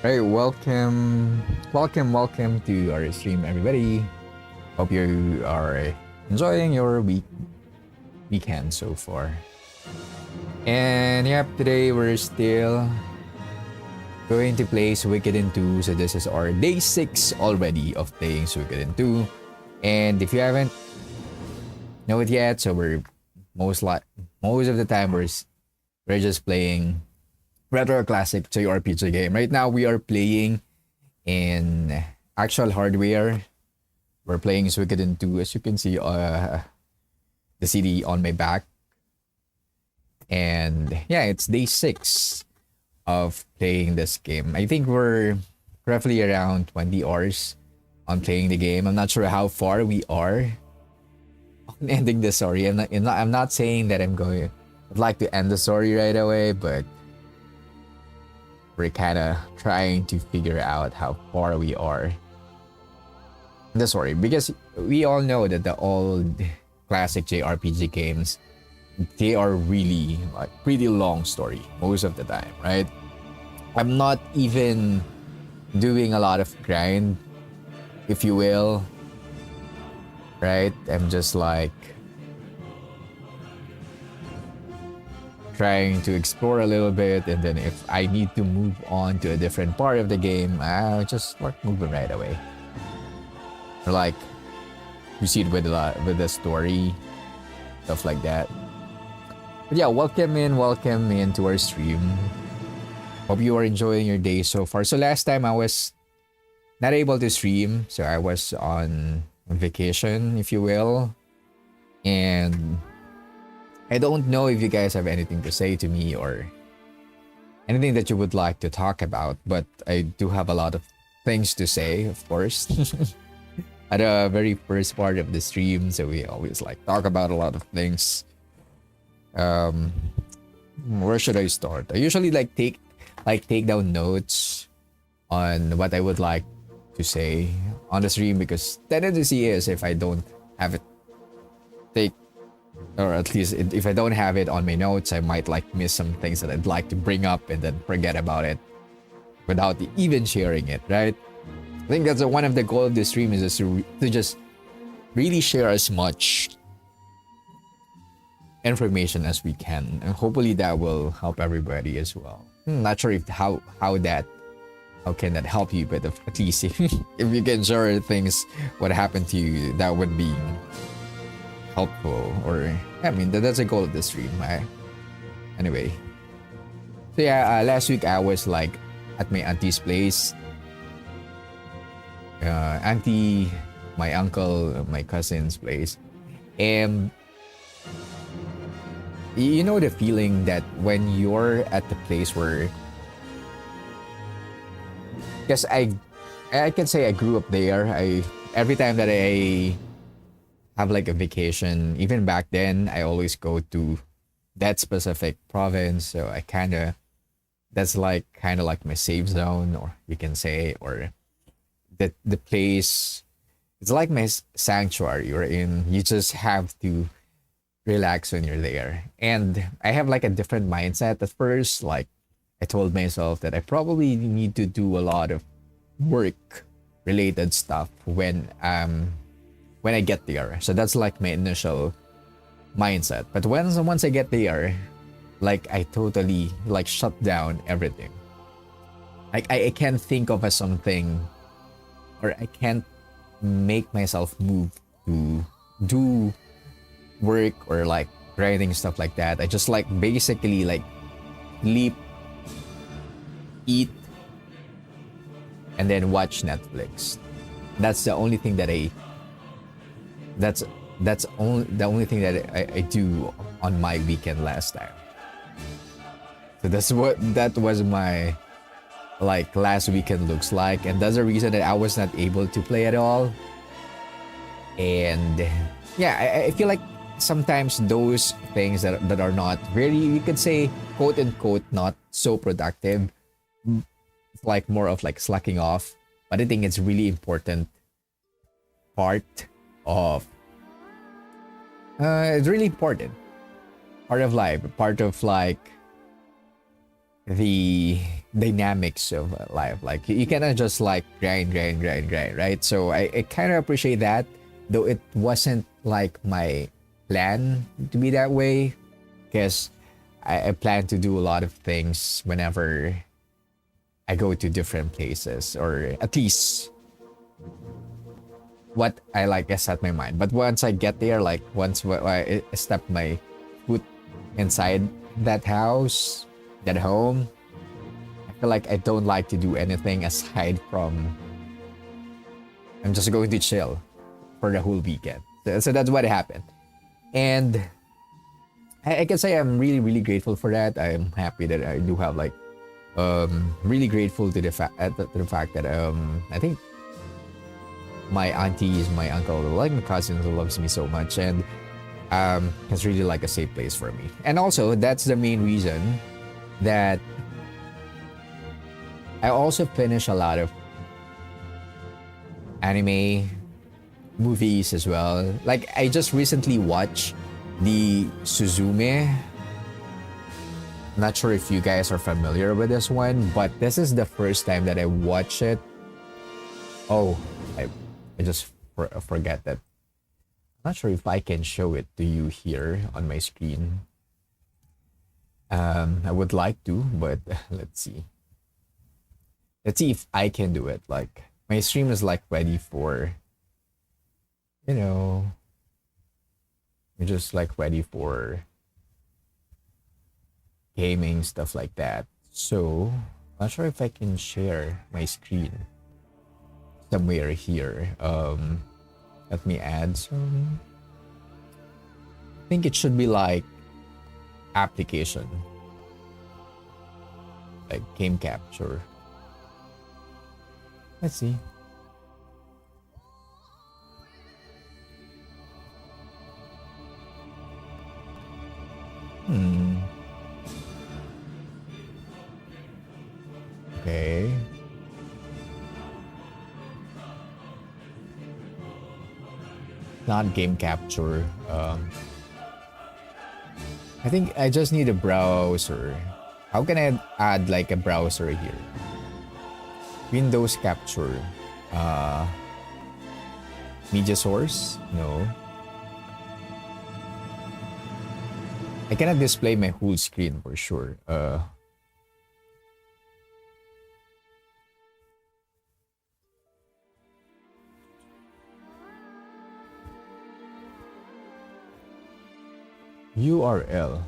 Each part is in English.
Right, welcome to our stream, everybody. Hope you are enjoying your weekend so far. And yep, today we're still going to play Suikoden 2. So this is our day 6 already of playing Suikoden 2. And if you haven't know it yet, so we're most of the time we're just playing retro classic JRPG game. Right now we are playing in actual hardware. We're playing Suikoden 2, as you can see the CD on my back. And yeah, it's day 6 of playing this game. I think we're roughly around 20 hours on playing the game. I'm not sure how far we are on ending the story. I'm not saying that I'd like to end the story right away, but we're kind of trying to figure out how far we are in the story, because we all know that the old classic JRPG games, they are really like pretty long story most of the time, right? I'm not even doing a lot of grind, if you will, right? I'm just like trying to explore a little bit, and then if I need to move on to a different part of the game, I'll just start moving right away. Or like proceed with the story, stuff like that. But yeah, welcome in to our stream. Hope you are enjoying your day so far. So last time I was not able to stream, so I was on vacation, if you will, and I don't know if you guys have anything to say to me or anything that you would like to talk about, but I do have a lot of things to say, of course. At the very first part of the stream, so we always like talk about a lot of things. Where should I start? I usually take down notes on what I would like to say on the stream, because tendency is if I don't have it or at least if I don't have it on my notes, I might like miss some things that I'd like to bring up and then forget about it without even sharing it, right? I think that's one of the goals of the stream, is just to just really share as much information as we can, and hopefully that will help everybody as well. Not sure if how can that help you, but at least if you can share things what happened to you, that would be helpful. Or I mean, that's a goal of the stream. Anyway, so yeah, last week I was like at my auntie's place. Auntie, my uncle, my cousin's place, and you know the feeling that when you're at the place where, because I can say I grew up there. Every time that I have like a vacation, even back then, I always go to that specific province. So that's like kind of like my safe zone, or you can say, or the place. It's like my sanctuary you're in. You just have to relax when you're there. And I have like a different mindset at first. Like I told myself that I probably need to do a lot of work related stuff when I get there. So that's like my initial mindset. But once I get there, like I totally like shut down everything. Like I can't think of something, or I can't make myself move to do work or like writing stuff like that. I just like basically like sleep, eat, and then watch Netflix. That's the only thing that the only thing that I do on my weekend last time. So that was my like last weekend looks like, and that's the reason that I was not able to play at all. And yeah, I feel like sometimes those things that are not very, you could say, quote unquote, not so productive, it's like more of like slacking off. But I think it's really important part of it's really important part of life, part of like the dynamics of life. Like you cannot just like grind, right? So I kind of appreciate that, though it wasn't like my plan to be that way, because I plan to do a lot of things whenever I go to different places, or at least what I like I set my mind. But once I get there, like once I step my foot inside that house, that home, I feel like I don't like to do anything aside from I'm just going to chill for the whole weekend. So that's what happened. And I can say I'm really, really grateful for that. I'm happy that I do have like really grateful to the fact that I think my aunties, my uncle, like my cousins who loves me so much, and it's really like a safe place for me. And also that's the main reason that I also finish a lot of anime movies as well. Like I just recently watched the Suzume. Not sure if you guys are familiar with this one, but this is the first time that I watch it. Oh, I just forget that. I'm not sure if I can show it to you here on my screen. I would like to, but let's see. Let's see if I can do it. Like my stream is like ready for, you know, we're just like ready for gaming, stuff like that. So not sure if I can share my screen somewhere here. Let me add some. I think it should be like application, like game capture. Let's see. Okay. Not game capture. I think I just need a browser. How can I add like a browser here? Windows capture. Media source? No. I cannot display my whole screen for sure. URL.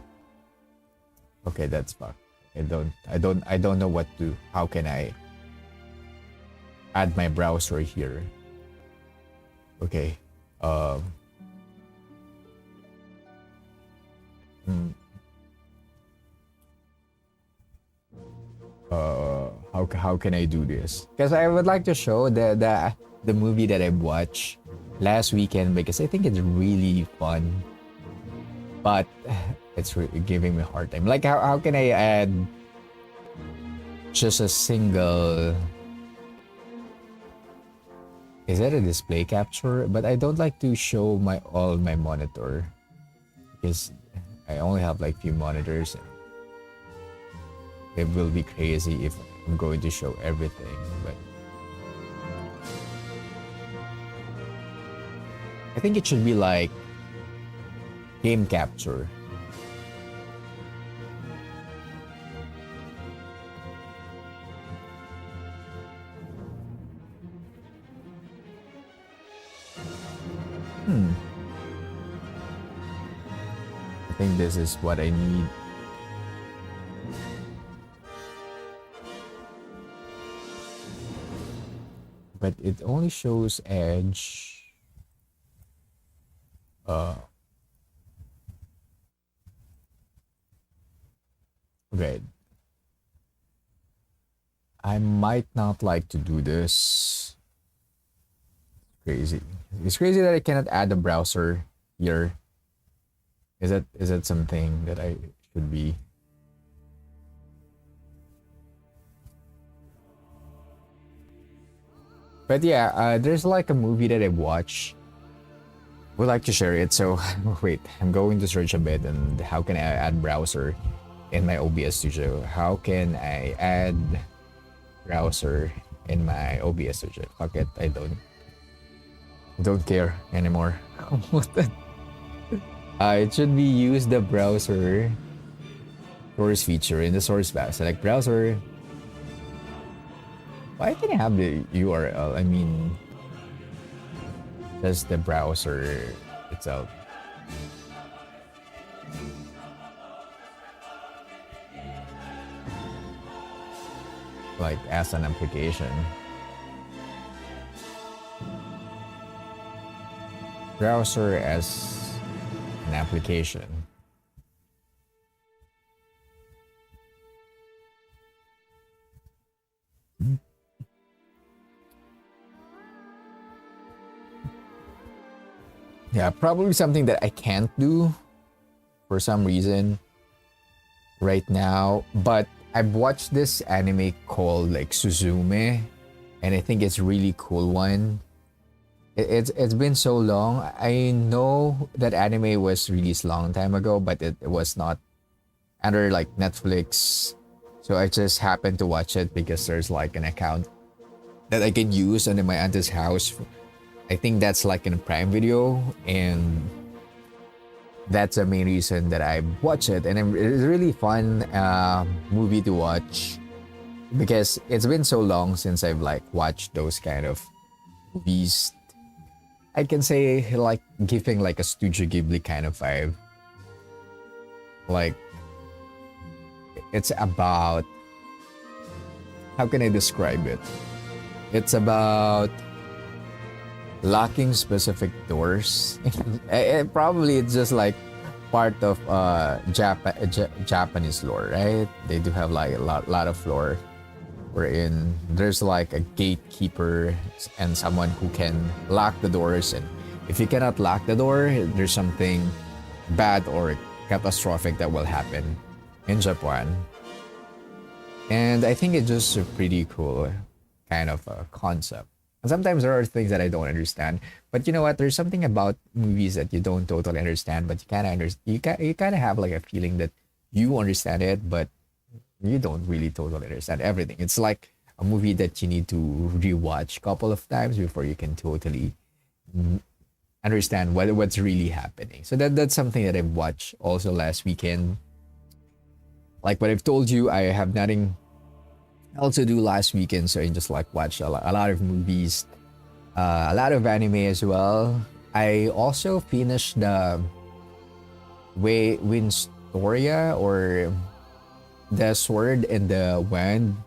Okay, that's fucked. I don't know what to. How can I add my browser here? Okay. How can I do this? Because I would like to show the movie that I watched last weekend, because I think it's really fun. But it's really giving me a hard time. Like how can I add just a single? Is that a display capture? But I don't like to show all my monitor, because I only have like few monitors. It will be crazy if I'm going to show everything, but I think it should be like game capture. I think this is what I need. But it only shows Edge. Okay. I might not like to do this. Crazy. It's crazy that I cannot add a browser here. Is that something that I should be? But yeah, there's like a movie that I watched. Would like to share it. So wait, I'm going to search a bit, and how can I add browser? in my OBS Studio. How can I add browser in my OBS Studio? Fuck it, I don't care anymore. It should be use the browser source feature in the source bar. Select browser. Why can I have the URL? I mean, just the browser itself. Like as an application. Browser as an application. Yeah, probably something that I can't do for some reason right now. But I've watched this anime called like Suzume, and I think it's a really cool one. It's been so long. I know that anime was released a long time ago, but it was not under like Netflix. So I just happened to watch it because there's like an account that I can use under my auntie's house. I think that's like in Prime Video, and that's the main reason that I watch it. And it's a really fun movie to watch because it's been so long since I've like watched those kind of movies. I can say like giving like a Studio Ghibli kind of vibe. Like it's about, how can I describe it? It's about locking specific doors. Probably it's just like part of Japanese lore, right? They do have like a lot of lore wherein there's like a gatekeeper and someone who can lock the doors, and if you cannot lock the door, there's something bad or catastrophic that will happen in Japan. And I think it's just a pretty cool kind of a concept. And sometimes there are things that I don't understand, but you know what? There's something about movies that you don't totally understand, but you kind of you kind of have like a feeling that you understand it, but you don't really totally understand everything. It's like a movie that you need to rewatch a couple of times before you can totally understand what's really happening. So that's something that I watched also last weekend. Like what I've told you, I have nothing else to do last weekend, so I just like watched a lot of movies, a lot of anime as well. I also finished the Winstoria, or the Sword and the Wand.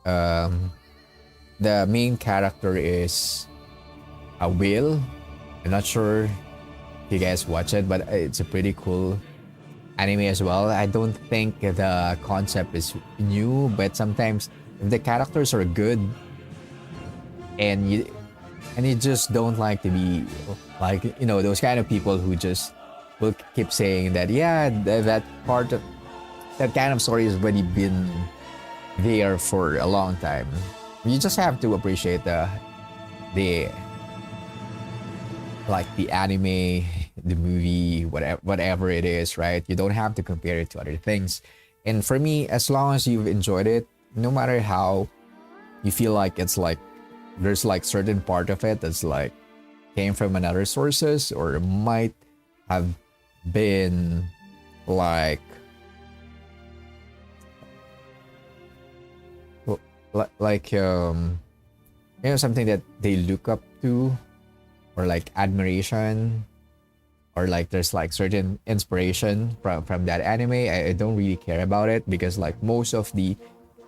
The main character is a whale. I'm not sure if you guys watch it, but it's a pretty cool anime as well. I don't think the concept is new, but sometimes if the characters are good and you just don't like to be like, you know, those kind of people who just will keep saying that, yeah, that part of that kind of story has already been there for a long time. You just have to appreciate the like the anime, the movie, whatever it is, right? You don't have to compare it to other things. And for me, as long as you've enjoyed it, no matter how you feel like it's like there's like certain part of it that's like came from another sources, or might have been like you know, something that they look up to, or like admiration, or like there's like certain inspiration from that anime. I don't really care about it, because like most of the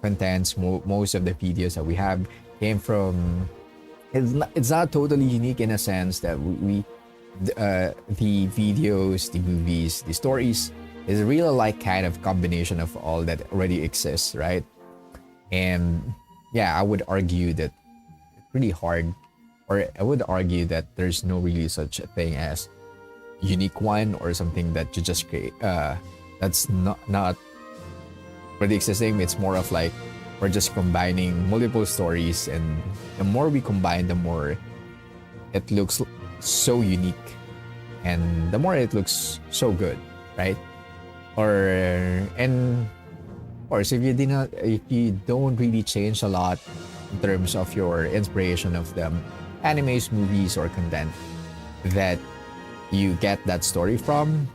contents, most of the videos that we have came from, it's not totally unique in a sense that the videos, the movies, the stories is a real like kind of combination of all that already exists, right? And yeah, I would argue that it's pretty hard, or I would argue that there's no really such a thing as unique one, or something that you just create that's not already existing. It's more of like we're just combining multiple stories, and the more we combine, the more it looks so unique, and the more it looks so good, right? or and of course, if you don't really change a lot in terms of your inspiration of them animes, movies, or content that you get that story from,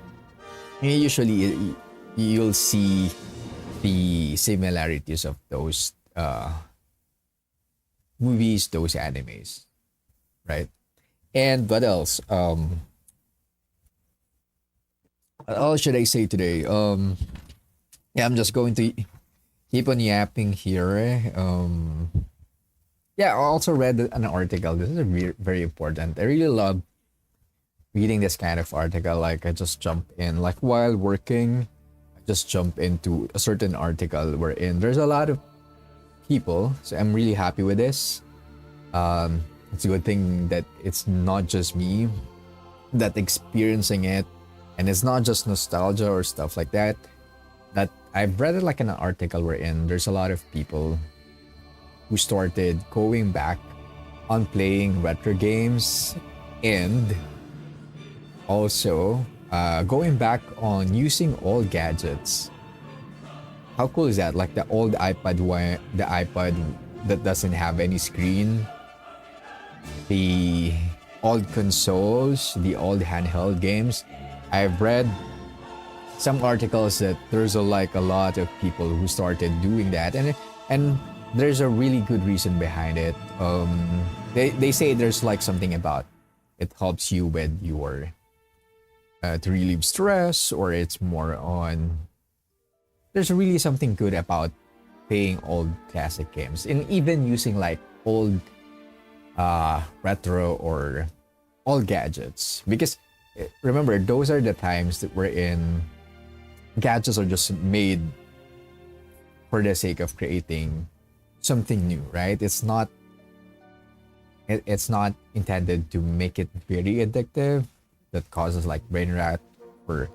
usually you'll see the similarities of those movies, those animes, right? And what else? What else should I say today? Yeah, I'm just going to keep on yapping here. Yeah, I also read an article. This is very important. I really love reading this kind of article. Like I just jump in, like while working, I just jump into a certain article wherein there's a lot of people. So I'm really happy with this. It's a good thing that it's not just me that experiencing it, and it's not just nostalgia or stuff like that. That I've read it like in an article wherein there's a lot of people who started going back on playing retro games and also going back on using old gadgets. How cool is that? Like the old iPad one, the iPad that doesn't have any screen, the old consoles, the old handheld games. I've read some articles that there's like a lot of people who started doing that, and there's a really good reason behind it. They say there's like something about it helps you with your to relieve stress, or it's more on. There's really something good about playing old classic games, and even using like old retro or old gadgets, because remember those are the times that we're in. Gadgets are just made for the sake of creating something new, right? It's not intended to make it very addictive that causes like brain rot for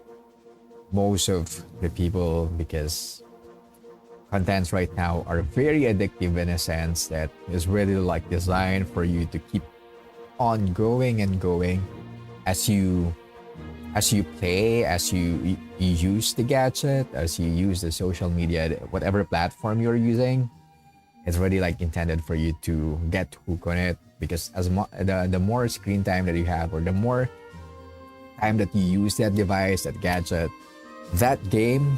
most of the people, because contents right now are very addictive in a sense that is really like designed for you to keep on going and going as you play, as you use the gadget, as you use the social media, whatever platform you're using. It's really like intended for you to get hooked on it, because the more screen time that you have, or the more time that you use that device, that gadget, that game,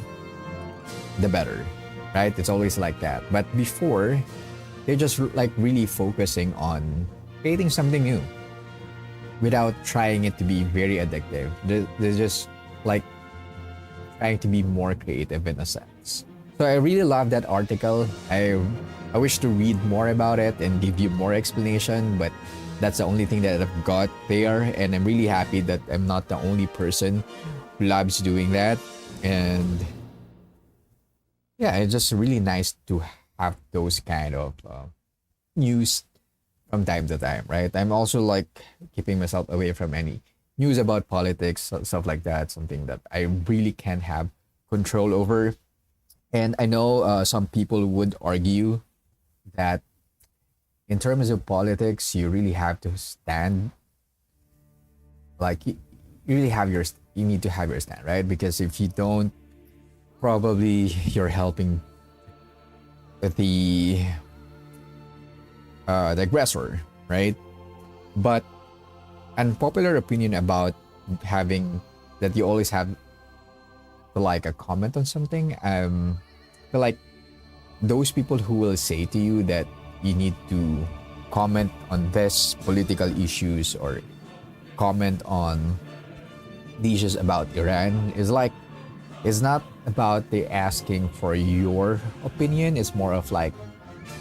the better, right? It's always like that. But before, they're just like really focusing on creating something new without trying it to be very addictive. They're just like trying to be more creative in a sense. So I really love that article. I wish to read more about it and give you more explanation, but that's the only thing that I've got there, and I'm really happy that I'm not the only person who loves doing that. And yeah, it's just really nice to have those kind of news from time to time, right? I'm also like keeping myself away from any news about politics, stuff like that, something that I really can't have control over. And I know some people would argue that in terms of politics, you really have to stand, like you really have you need to have your stand, right? Because if you don't, probably you're helping the aggressor, right? But unpopular opinion about having that you always have to like a comment on something. Feel like those people who will say to you that you need to comment on this political issues or comment on the issues about Iran is like, it's not about they asking for your opinion. It's more of like,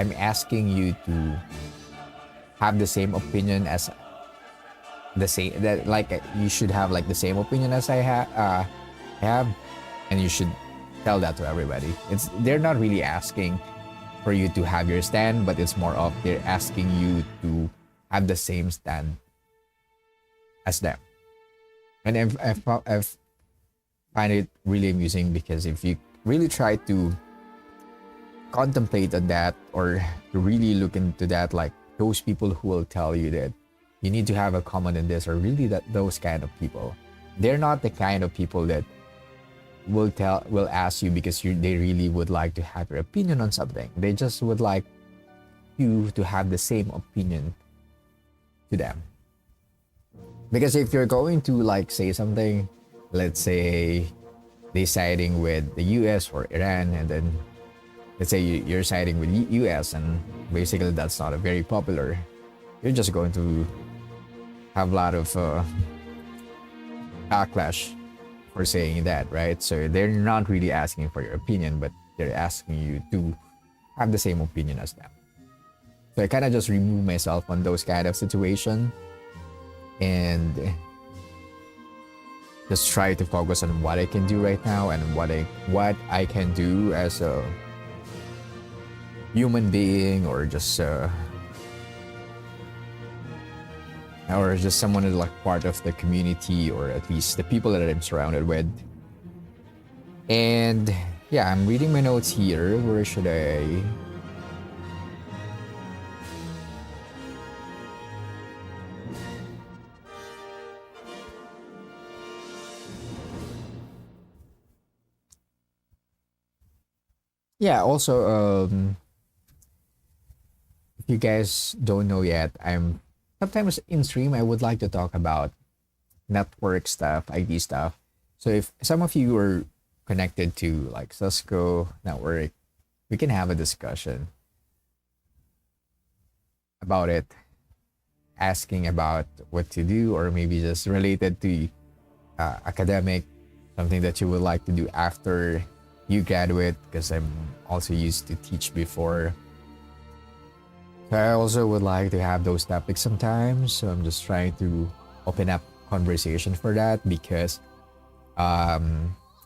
I'm asking you to have the same opinion as the same, that like you should have like the same opinion as I have, and you should tell that to everybody. They're not really asking for you to have your stand, but it's more of they're asking you to have the same stand as them. And I've find it really amusing, because if you really try to contemplate on that, or to really look into that, like those people who will tell you that you need to have a comment in this, are really those kind of people. They're not the kind of people that will ask you because they really would like to have your opinion on something. They just would like you to have the same opinion to them. Because if you're going to like say something, let's say they siding with the US or Iran, and then let's say you're siding with US, and basically that's not a very popular, you're just going to have a lot of backlash for saying that, right? So they're not really asking for your opinion, but they're asking you to have the same opinion as them. So I kind of just remove myself on those kind of situation and just try to focus on what I can do right now and what I can do as a human being, or just someone who's like part of the community, or at least the people that I'm surrounded with. And yeah, I'm reading my notes here. Where should I? Yeah, also, if you guys don't know yet, I'm sometimes in stream I would like to talk about network stuff, IT stuff. So if some of you are connected to like Cisco network, we can have a discussion about it, asking about what to do, or maybe just related to academic, something that you would like to do after you graduate, because I'm also used to teach before. So I also would like to have those topics sometimes. So I'm just trying to open up conversation for that, because I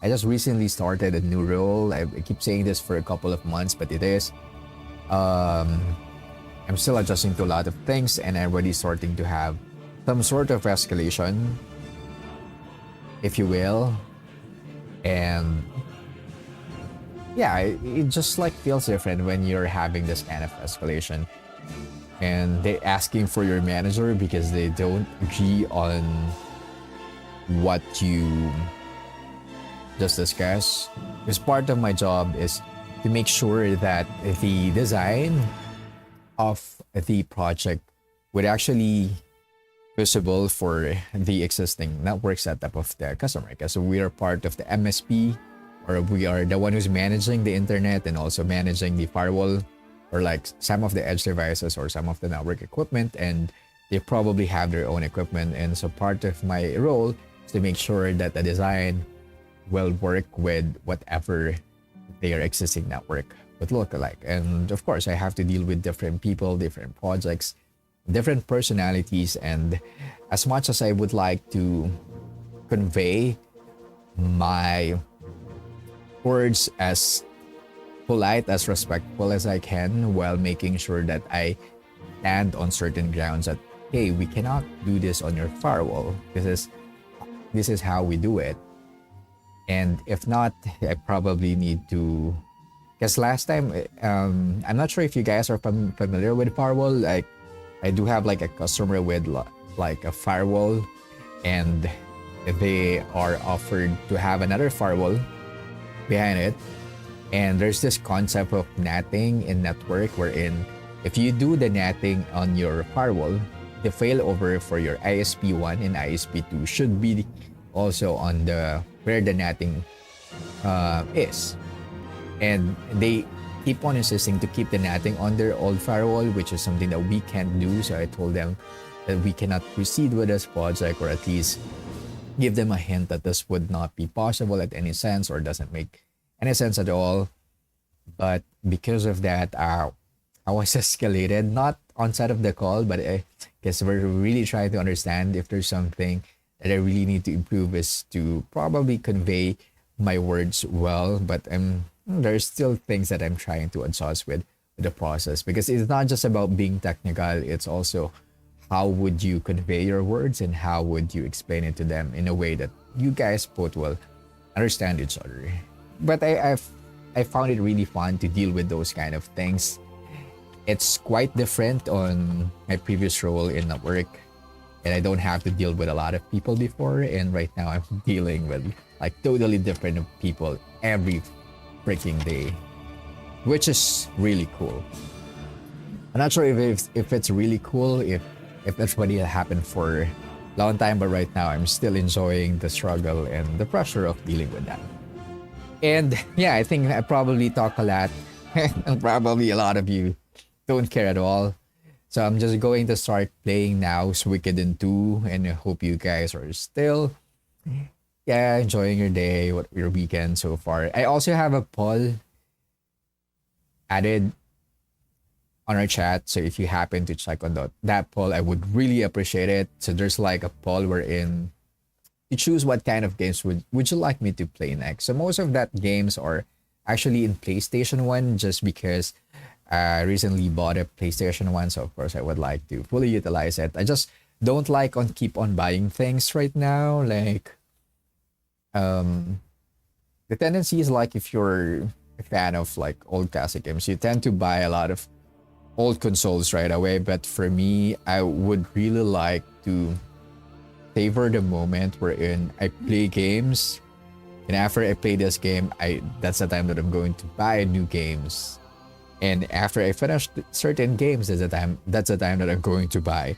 just recently started a new role. I keep saying this for a couple of months, but it is. I'm still adjusting to a lot of things, and I'm already starting to have some sort of escalation, if you will. And yeah, it just like feels different when you're having this kind of escalation and they're asking for your manager because they don't agree on what you just discussed. Because part of my job is to make sure that the design of the project would actually visible for the existing network setup of the customer, because we are part of the MSP, or we are the one who's managing the internet and also managing the firewall, or like some of the edge devices or some of the network equipment, and they probably have their own equipment. And so part of my role is to make sure that the design will work with whatever their existing network would look like. And of course, I have to deal with different people, different projects, different personalities. And as much as I would like to convey my words as polite, as respectful as I can, while making sure that I stand on certain grounds that, hey, we cannot do this on your firewall. This is how we do it. And if not, I probably need to, because last time, I'm not sure if you guys are familiar with firewall. Like, I do have like a customer with like a firewall, and they are offered to have another firewall behind it. And there's this concept of natting in network, wherein if you do the natting on your firewall, the failover for your ISP1 and ISP2 should be also on the where the natting is. And they keep on insisting to keep the natting on their old firewall, which is something that we can't do. So I told them that we cannot proceed with this project, or at least give them a hint that this would not be possible at any sense, or doesn't make any sense at all. But because of that, I was escalated, not on side of the call, but I guess we're really trying to understand if there's something that I really need to improve, is to probably convey my words well. But there's still things that I'm trying to adjust with the process, because it's not just about being technical. It's also how would you convey your words and how would you explain it to them in a way that you guys both will understand each other. But I found it really fun to deal with those kind of things. It's quite different on my previous role in network, and I don't have to deal with a lot of people before. And right now I'm dealing with like totally different people every freaking day, which is really cool. I'm not sure if it's really cool, if that's what it happened for a long time, but right now I'm still enjoying the struggle and the pressure of dealing with that. And yeah, I think I probably talk a lot, and probably a lot of you don't care at all. So I'm just going to start playing now Suikoden II, and I hope you guys are still, yeah, enjoying your day, your weekend so far. I also have a poll added on our chat, so if you happen to check on that poll, I would really appreciate it. So there's like a poll wherein you choose what kind of games would you like me to play next. So most of that games are actually in PlayStation 1, just because I recently bought a PlayStation 1, so of course I would like to fully utilize it. I just don't like on keep on buying things right now. Like the tendency is like if you're a fan of like old classic games, you tend to buy a lot of old consoles right away. But for me, I would really like to savor the moment wherein I play games, and after I play this game, that's the time that I'm going to buy new games. And after I finish certain games, that's the time that I'm going to buy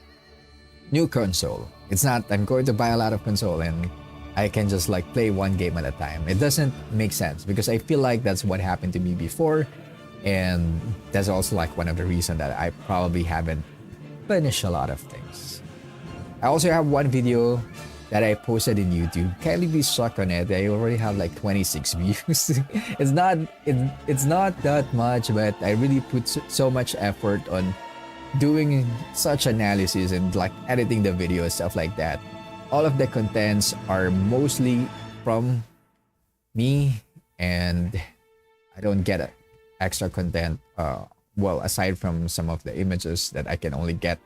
new console. It's not I'm going to buy a lot of console and I can just like play one game at a time. It doesn't make sense because I feel like that's what happened to me before. And that's also like one of the reasons that I probably haven't finished a lot of things. I also have one video that I posted in YouTube. Can't really be stuck on it. I already have like 26 views. it's not that much, but I really put so much effort on doing such analysis and like editing the video and stuff like that. All of the contents are mostly from me, and I don't get extra content. Well, aside from some of the images that I can only get,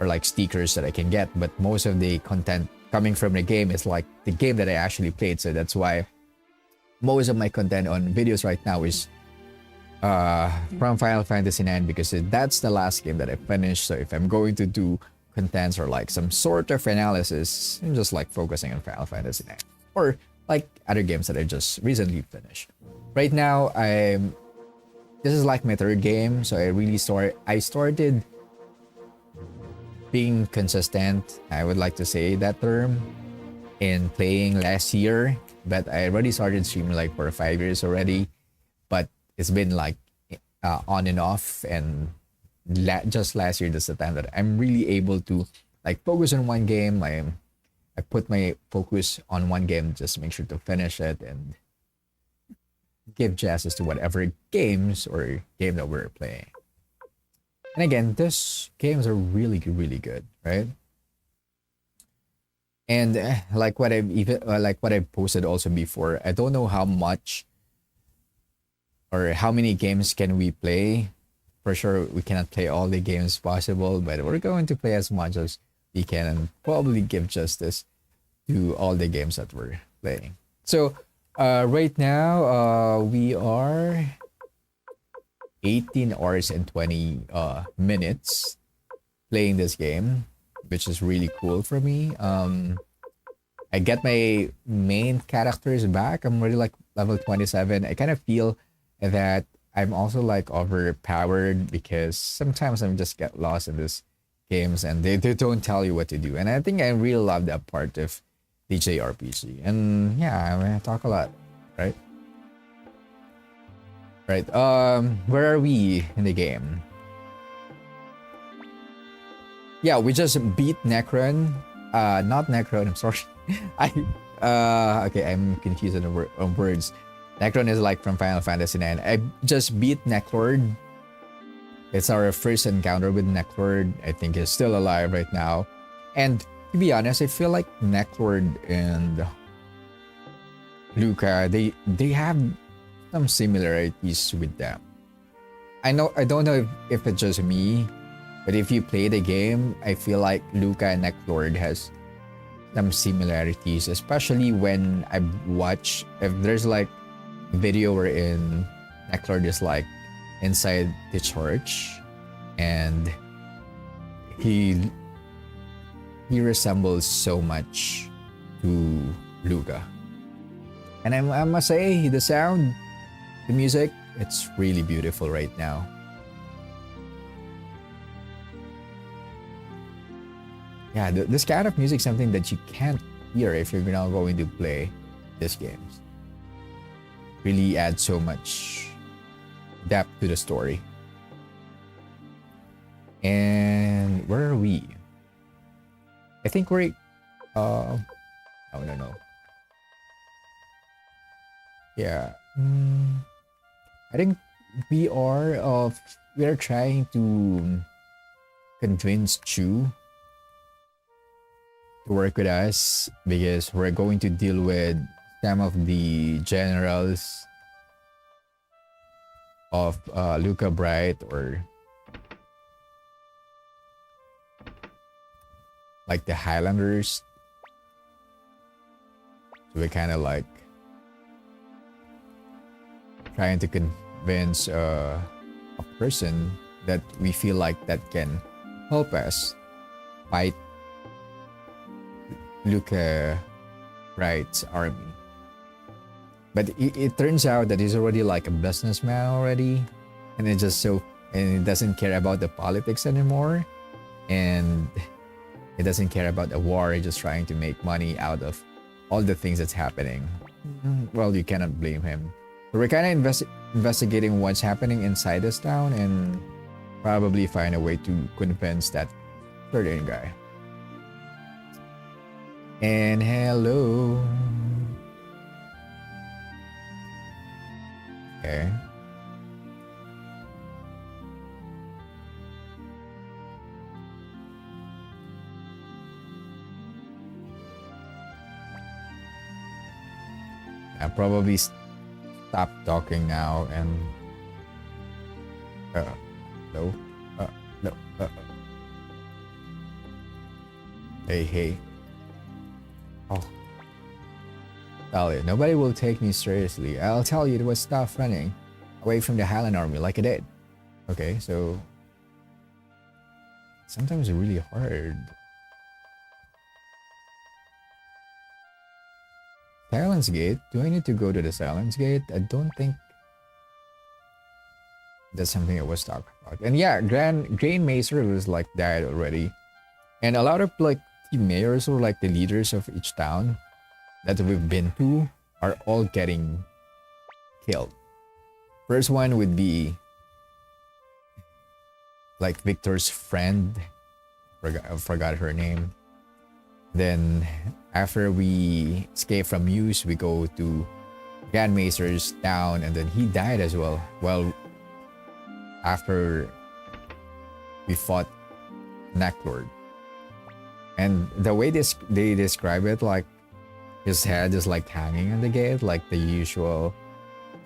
or like stickers that I can get, but most of the content coming from the game is like the game that I actually played. So that's why most of my content on videos right now is from Final Fantasy IX, because that's the last game that I finished. So if I'm going to do contents or like some sort of analysis, I'm just like focusing on Final Fantasy IX or like other games that I just recently finished. Right now, this is like my third game, so I started being consistent, I would like to say that term, in playing last year, but I already started streaming like for 5 years already, but it's been like on and off, and just last year, that's the time that I'm really able to like focus on one game. I put my focus on one game, just make sure to finish it and give justice to whatever games or game that we're playing. And again, these games are really, really good, right? And like what I've posted also before, I don't know how much or how many games can we play. For sure, we cannot play all the games possible, but we're going to play as much as we can and probably give justice to all the games that we're playing. So right now, we are 18 hours and 20 minutes playing this game, which is really cool for me. I get my main characters back. I'm already like level 27. I kind of feel that I'm also like overpowered because sometimes I'm just get lost in these games and they don't tell you what to do. And I think I really love that part of the JRPG. And yeah, I'm gonna talk a lot, right? Right. Where are we in the game? Yeah, we just beat Necron. Not Necron, I'm sorry. Okay, I'm confused on words. Necron is like from Final Fantasy IX. I just beat NECLORD. It's our first encounter with NECLORD. I think he's still alive right now. And to be honest, I feel like NECLORD and Luca, they have some similarities with them. I don't know if it's just me, but if you play the game, I feel like Luca and NECLORD has some similarities, especially when I watch, if there's like a video wherein NECLORD is like inside the church and he he resembles so much to Luca. And I must say, the sound, the music, it's really beautiful right now. Yeah, this kind of music is something that you can't hear if you're not going to play these games. Really adds so much depth to the story. And where are we? I think we're oh no. Yeah. I think we are trying to convince Chu to work with us because we're going to deal with some of the generals of Luca Bright, or like the Highlanders. So we're kind of like trying to convince a person that we feel like that can help us fight Luca Bright's army. But it turns out that he's already like a businessman already, and he doesn't care about the politics anymore, and he doesn't care about the war. He's just trying to make money out of all the things that's happening. Well, you cannot blame him. But we're kind of investigating what's happening inside this town and probably find a way to convince that certain guy. And hello. Okay. I'll probably stop talking now and no. No. Hey. Oh. Tell you, nobody will take me seriously. I'll tell you to stop running away from the Highland Army like I did. Okay, so sometimes it's really hard. Silence Gate? Do I need to go to the Silence Gate? I don't think that's something I was talking about. And yeah, Grain Macer was like died already. And a lot of like the mayors or like the leaders of each town that we've been to are all getting killed. First one would be like Victor's friend. I forgot her name. Then after we escape from Muse, we go to Grand Macer's town, and then he died as well. Well, after we fought NECLORD. And the way they describe it, like his head is like hanging on the gate, like the usual,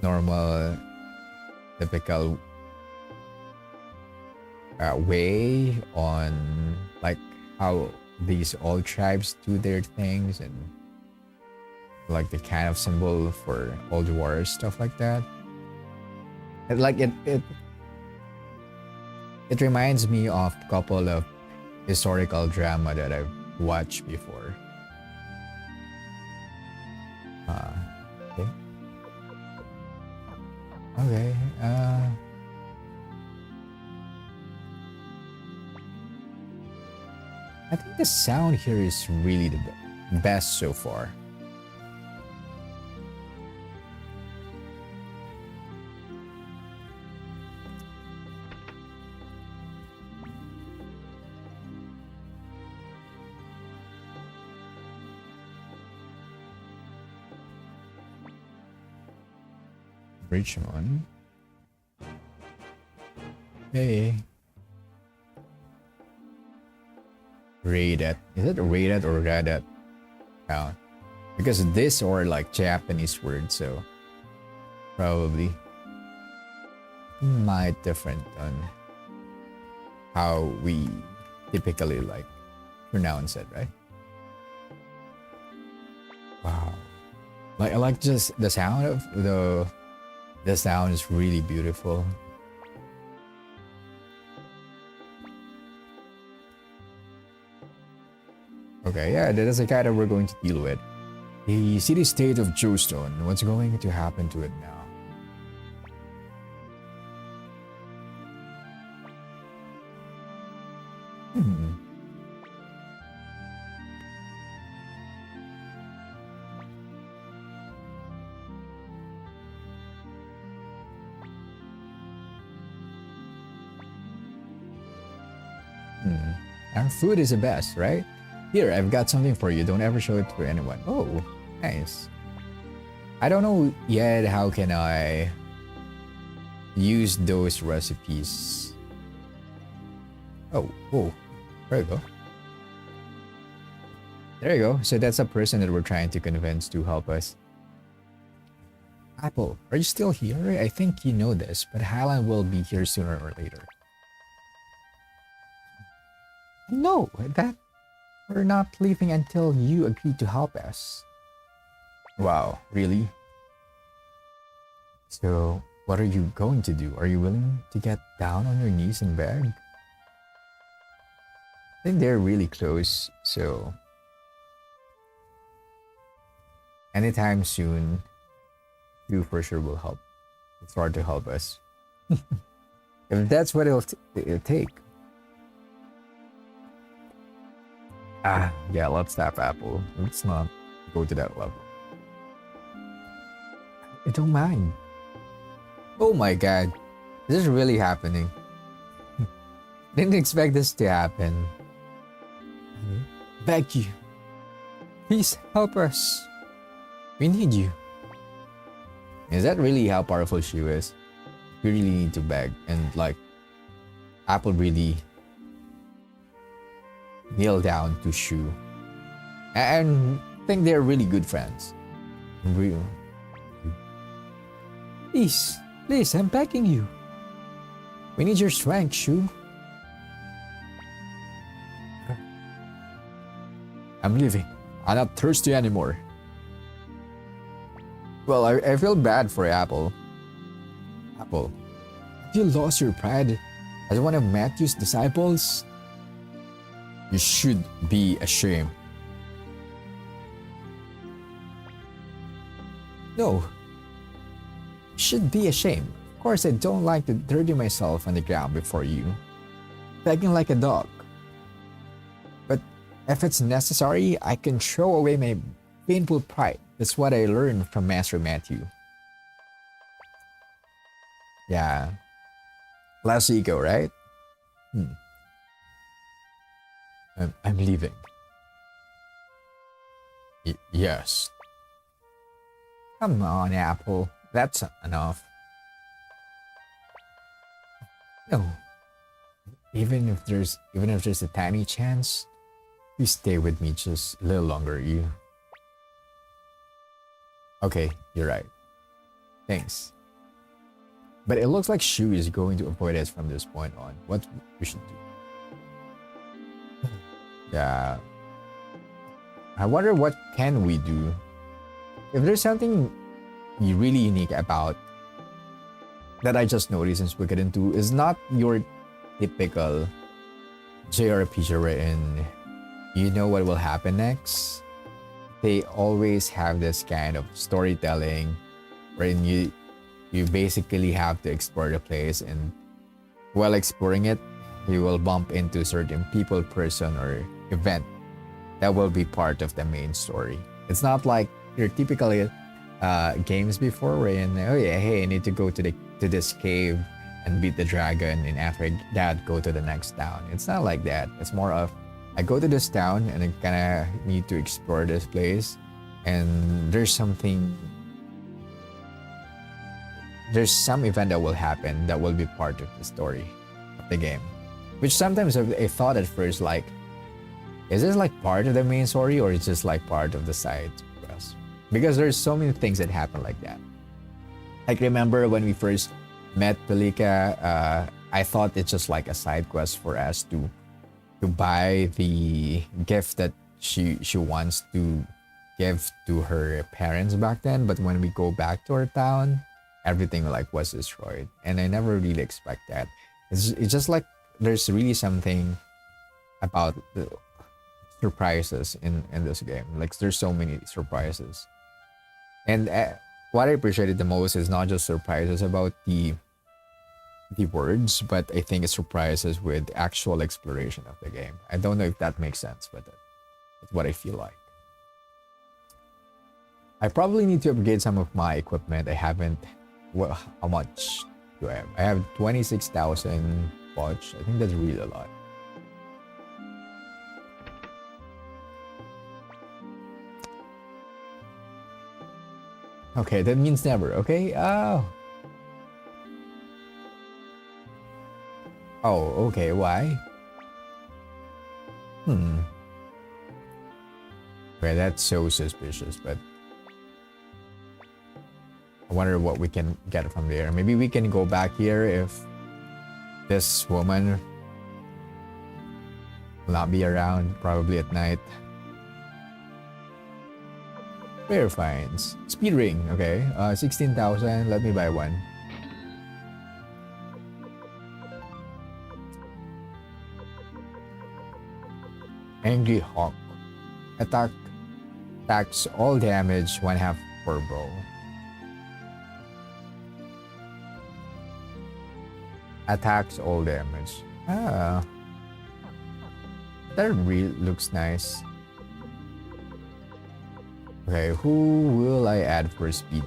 normal, typical way on like how these old tribes do their things, and like the kind of symbol for old wars, stuff like that. It reminds me of a couple of historical drama that I've watched before. Okay. I think the sound here is really the best so far. Richmond. Hey. Raided. Is it raided or raided town? Because this are like Japanese words, so probably might different on how we typically like pronounce it, right? Wow. Like I like just the sound of the sound is really beautiful. Okay, yeah, that is the guy that we're going to deal with. The city-state of Joestone. What's going to happen to it now? Hmm. Hmm. Our food is the best, right? Here, I've got something for you. Don't ever show it to anyone. Oh, nice. I don't know yet how can I use those recipes. Oh, whoa. There you go. There you go. So that's a person that we're trying to convince to help us. Apple, are you still here? I think you know this, but Highland will be here sooner or later. No, that we're not leaving until you agree to help us. Wow, really? So, what are you going to do? Are you willing to get down on your knees and beg? I think they're really close, so anytime soon, you for sure will help. It's hard to help us. If that's what it'll take. Ah, yeah, let's tap Apple. Let's not go to that level. I don't mind. Oh my god. This is really happening. Didn't expect this to happen. Beg you. Please help us. We need you. Is that really how powerful she is? We really need to beg. And like, Apple really kneel down to Shu. And think they're really good friends. Real. Please, please, I'm begging you. We need your strength, Shu. I'm leaving. I'm not thirsty anymore. Well, I feel bad for Apple. Apple, have you lost your pride as one of Matthew's disciples? You should be ashamed. No. You should be ashamed. Of course, I don't like to dirty myself on the ground before you. Begging like a dog. But if it's necessary, I can throw away my painful pride. That's what I learned from Master Matthew. Yeah. Last ego, right? I'm leaving. Yes. Come on, Apple. That's enough. No. Even if there's a tiny chance, please stay with me just a little longer, you. Okay, you're right. Thanks. But it looks like Shu is going to avoid us from this point on. What we should do? Yeah. I wonder what can we do? If there's something really unique about that I just noticed in Suikoden 2 is not your typical JRPG wherein you know what will happen next. They always have this kind of storytelling wherein you basically have to explore the place, and while exploring it, you will bump into certain people, person, or event that will be part of the main story. It's not like your typical games before wherein, oh yeah, hey, I need to go to this cave and beat the dragon, and after that go to the next town. It's not like that. It's more of, I go to this town and I kind of need to explore this place, and there's some event that will happen that will be part of the story of the game. Which sometimes I thought at first, like, is this like part of the main story or is this like part of the side quest? Because there's so many things that happen like that. Like, remember when we first met Pelika, I thought it's just like a side quest for us to buy the gift that she wants to give to her parents back then. But when we go back to our town, everything like was destroyed, and I never really expect that. It's just like there's really something about surprises in this game. Like there's so many surprises, and what I appreciated the most is not just surprises about the words, but I think it's surprises with actual exploration of the game. I don't know if that makes sense, but that's what I feel like. I probably need to upgrade some of my equipment. I haven't. Well, how much do I have? I have 26,000 watch. I think that's really a lot. Okay, that means never. Okay. Oh, okay. Why? Hmm. Okay, that's so suspicious, but I wonder what we can get from there. Maybe we can go back here if this woman will not be around, probably at night. Rare finds. Speed ring, okay. 16,000, let me buy one. Angry Hawk. Attacks all damage, one half per bow. Attacks all damage. Ah. That really looks nice. Okay, who will I add for speed?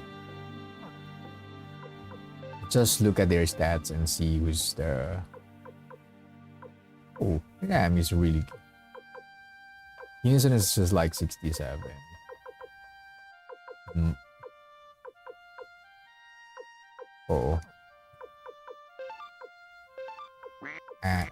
Just look at their stats and see who's the... Oh, damn, he's really good. Unison is just like 67. Oh. Ah.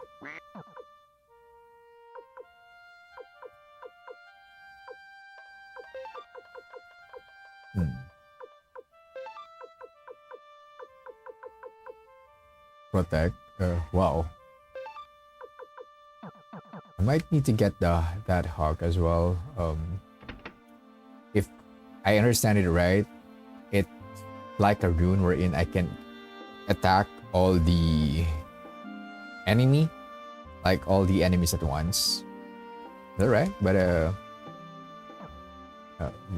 Protect. Wow. I might need to get that hawk as well. If I understand it right, it's like a rune wherein I can attack all the enemy, like all the enemies at once. Is that right? But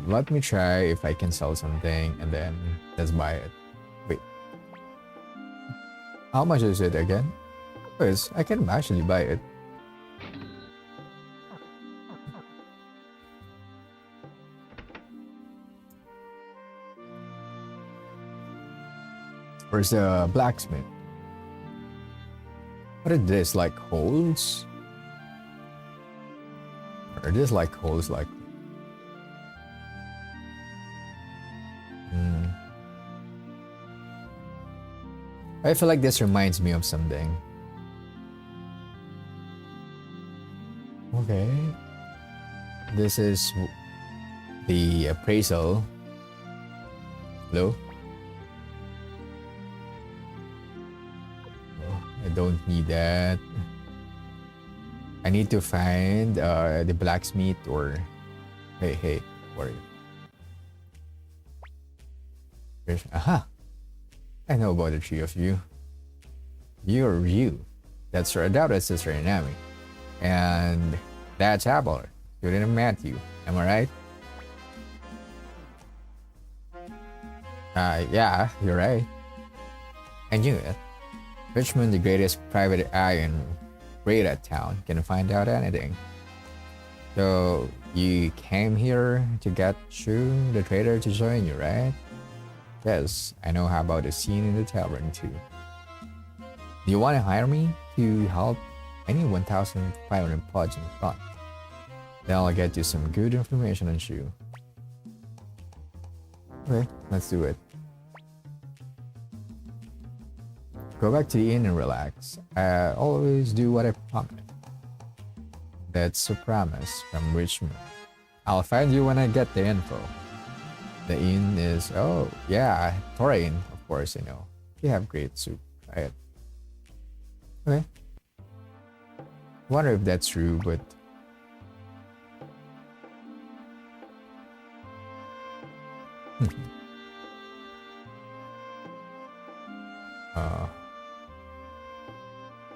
let me try if I can sell something and then let's buy it. Wait, how much is it again? Because I can actually buy it. Where's the blacksmith? What is this, like holes? Or this like holes like... I feel like this reminds me of something. Okay. This is the appraisal. Hello? I don't need that. I need to find the blacksmith or... Hey, where are you? Aha! I know about the three of you. You're you. That's your adopted sister Inami. And that's Apple. You didn't Matthew. Am I right? Yeah, you're right. I knew it. Richmond, the greatest private eye in Greater Town, can find out anything. So you came here to get Shu, the trader, to join you, right? Yes, I know how about the scene in the tavern too. Do you want to hire me to help? I need 1,500 pods in front. Then I'll get you some good information on Shu. Okay, let's do it. Go back to the inn and relax. I always do what I promise. That's a promise from Richmond. I'll find you when I get the info. The inn is... Oh, yeah, Torain, of course, I know. You have great soup, right? Okay. Wonder if that's true, but...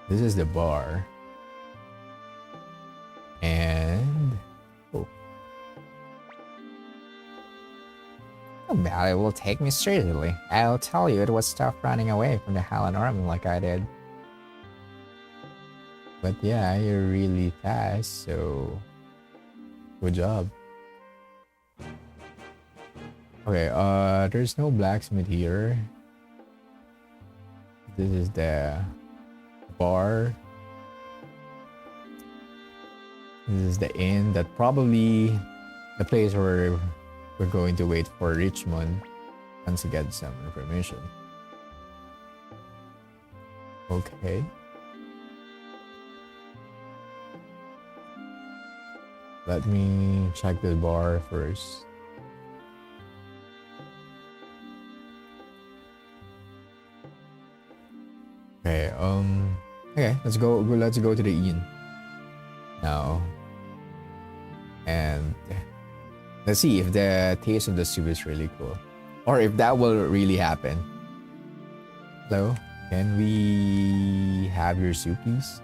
This is the bar. And Nobody will take me seriously. I'll tell you, it was tough running away from the Howling Army like I did. But yeah, you're really fast, so good job. Okay, there's no blacksmith here. This is the bar. This is the inn. That probably the place where we're going to wait for Richmond and to get some information. Okay. Let me check the bar first. Okay, okay, let's go to the inn now. And let's see if the taste of the soup is really cool. Or if that will really happen. Hello? Can we have your soup, please?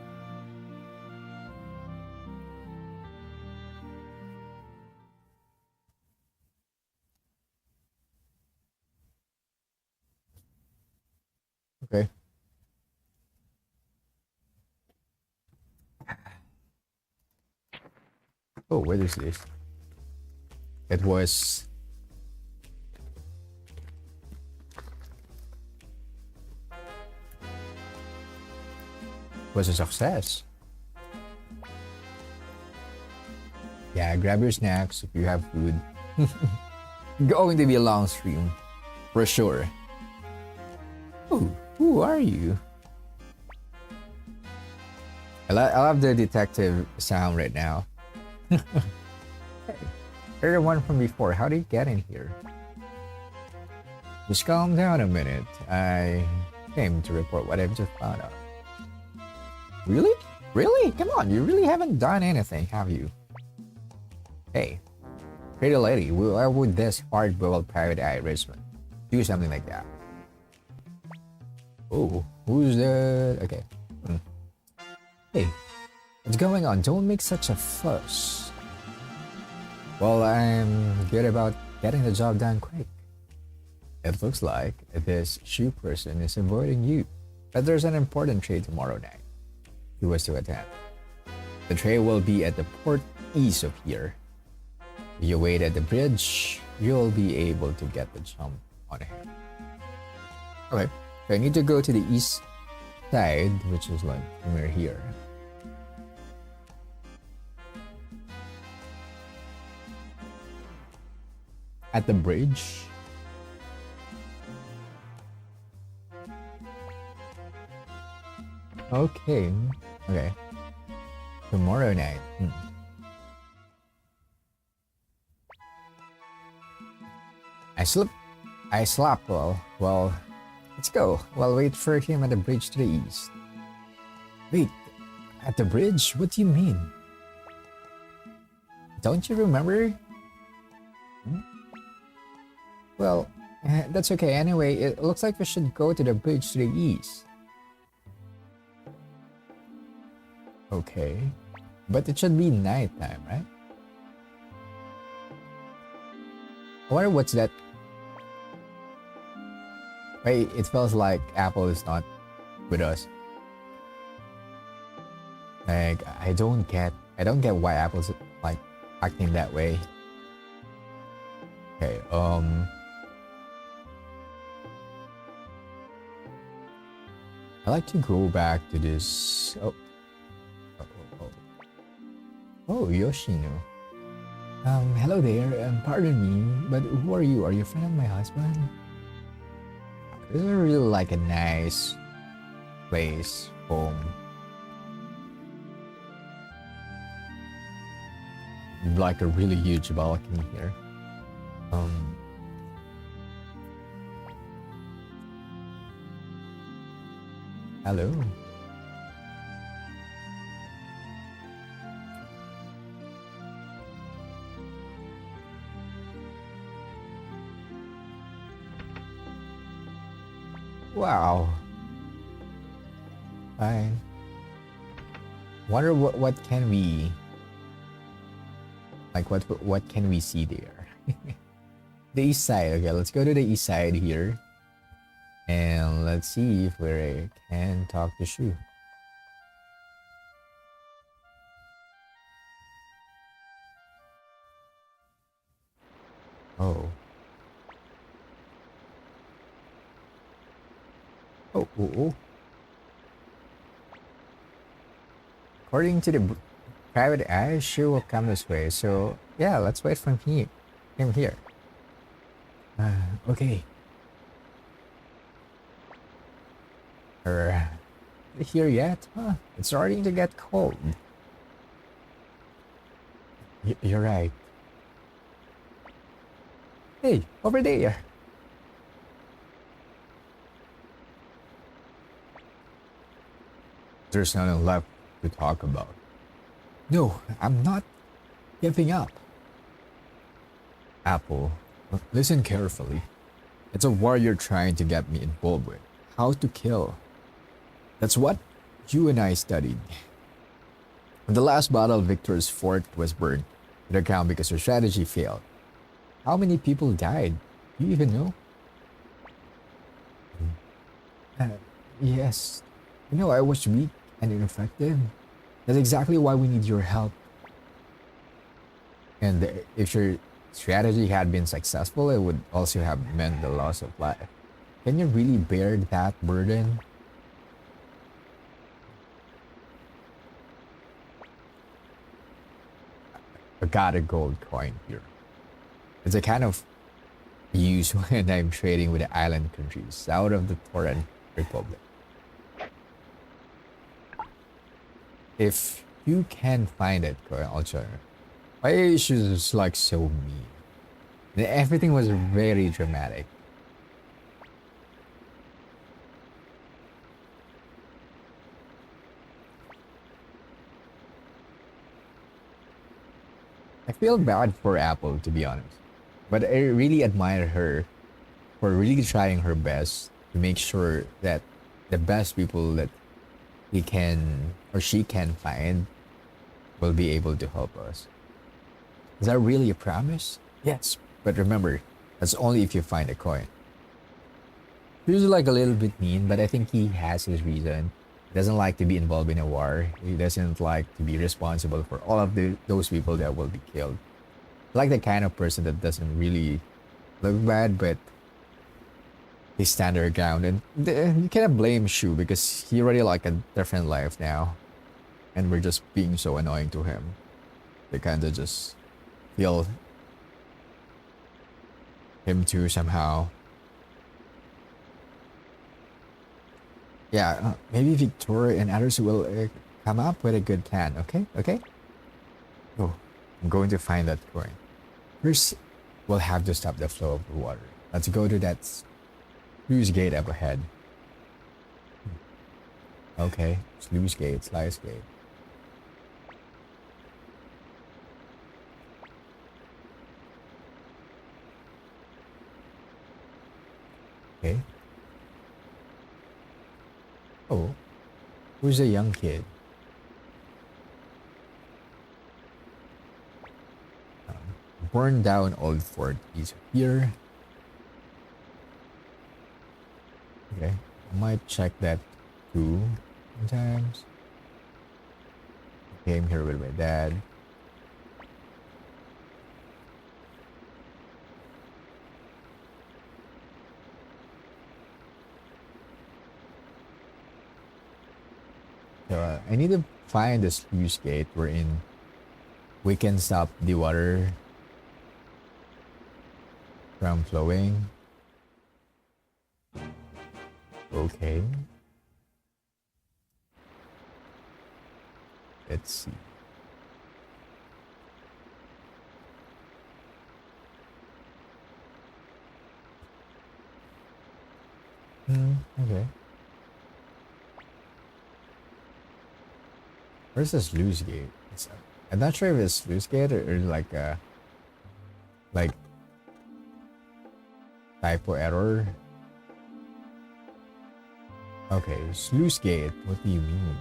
Okay. Oh, what is this? It was a success. Yeah, grab your snacks if you have food. Going to be a long stream, for sure. Ooh, who are you? I love the detective sound right now. Hey, you're the one from before. How did you get in here? Just calm down a minute. I came to report what I've just found out. Really? Really? Come on, you really haven't done anything, have you? Hey, pretty lady, why would this hard-boiled private eye Richmond do something like that? Oh, who's the... Okay. Hey, what's going on? Don't make such a fuss. Well, I'm good about getting the job done quick. It looks like this shoe person is avoiding you, but there's an important trade tomorrow night he was to attend. The trade will be at the port east of here. If you wait at the bridge, you'll be able to get the jump on him. Okay, so I need to go to the east side, which is like somewhere here. At the bridge. Okay. Okay. Tomorrow night. I slept well. Well, let's go. We'll wait for him at the bridge to the east. Wait, at the bridge? What do you mean? Don't you remember? Well, that's okay. Anyway, it looks like we should go to the bridge to the east. Okay. But it should be nighttime, right? I wonder what's that. Wait, it feels like Apple is not with us. Like, I don't get why Apple's like acting that way. Okay, I like to go back to this. Oh, Yoshino. Hello there. Pardon me, but who are you? Are you a friend of my husband? This is really like a nice place, home. Like a really huge balcony here. Hello. Wow. I wonder what can we like what can we see there? The east side. Okay, let's go to the east side here. And let's see if we can talk to Shu. Oh. Oh. According to the private eye, Shu will come this way. So, yeah, let's wait for him here. Okay. Are here yet? Huh? It's starting to get cold. You're right. Hey, over there. There's nothing left to talk about. No, I'm not giving up. Apple, listen carefully. It's a war you're trying to get me involved with. How to kill. That's what you and I studied. In the last battle, Victor's fort was burned to the ground because her strategy failed. How many people died? Do you even know? Uh, yes. I was weak and ineffective. That's exactly why we need your help. And if your strategy had been successful, it would also have meant the loss of life. Can you really bear that burden? I got a gold coin here. It's a kind of use when I'm trading with the island countries out of the Torrent Republic. If you can find it, coin, I'll show you. Why is she just like so mean? Everything was very dramatic. I feel bad for Apple, to be honest. But I really admire her for really trying her best to make sure that the best people that he can or she can find will be able to help us. Is that really a promise? Yes. But remember, that's only if you find a coin. He's like a little bit mean, but I think he has his reason. He doesn't like to be involved in a war. He doesn't like to be responsible for all of those people that will be killed. Like the kind of person that doesn't really look bad, but they stand their ground. And you cannot blame Shu because he already like a different life now. And we're just being so annoying to him. They kind of just feel him too somehow. Yeah, maybe Victoria and others will come up with a good plan, okay? Okay? Oh, I'm going to find that coin. First, we'll have to stop the flow of the water. Let's go to that sluice gate up ahead. Okay, sluice gate, sluice gate. Okay. Oh, who's a young kid? Burn down old fort is here. Okay, I might check that too sometimes. Okay, I'm here with my dad. So I need to find the sluice gate wherein we can stop the water from flowing. Okay. Let's see. Okay. Where's this sluice gate? I'm not sure if it's sluice gate or like a like typo error. Okay, sluice gate. What do you mean?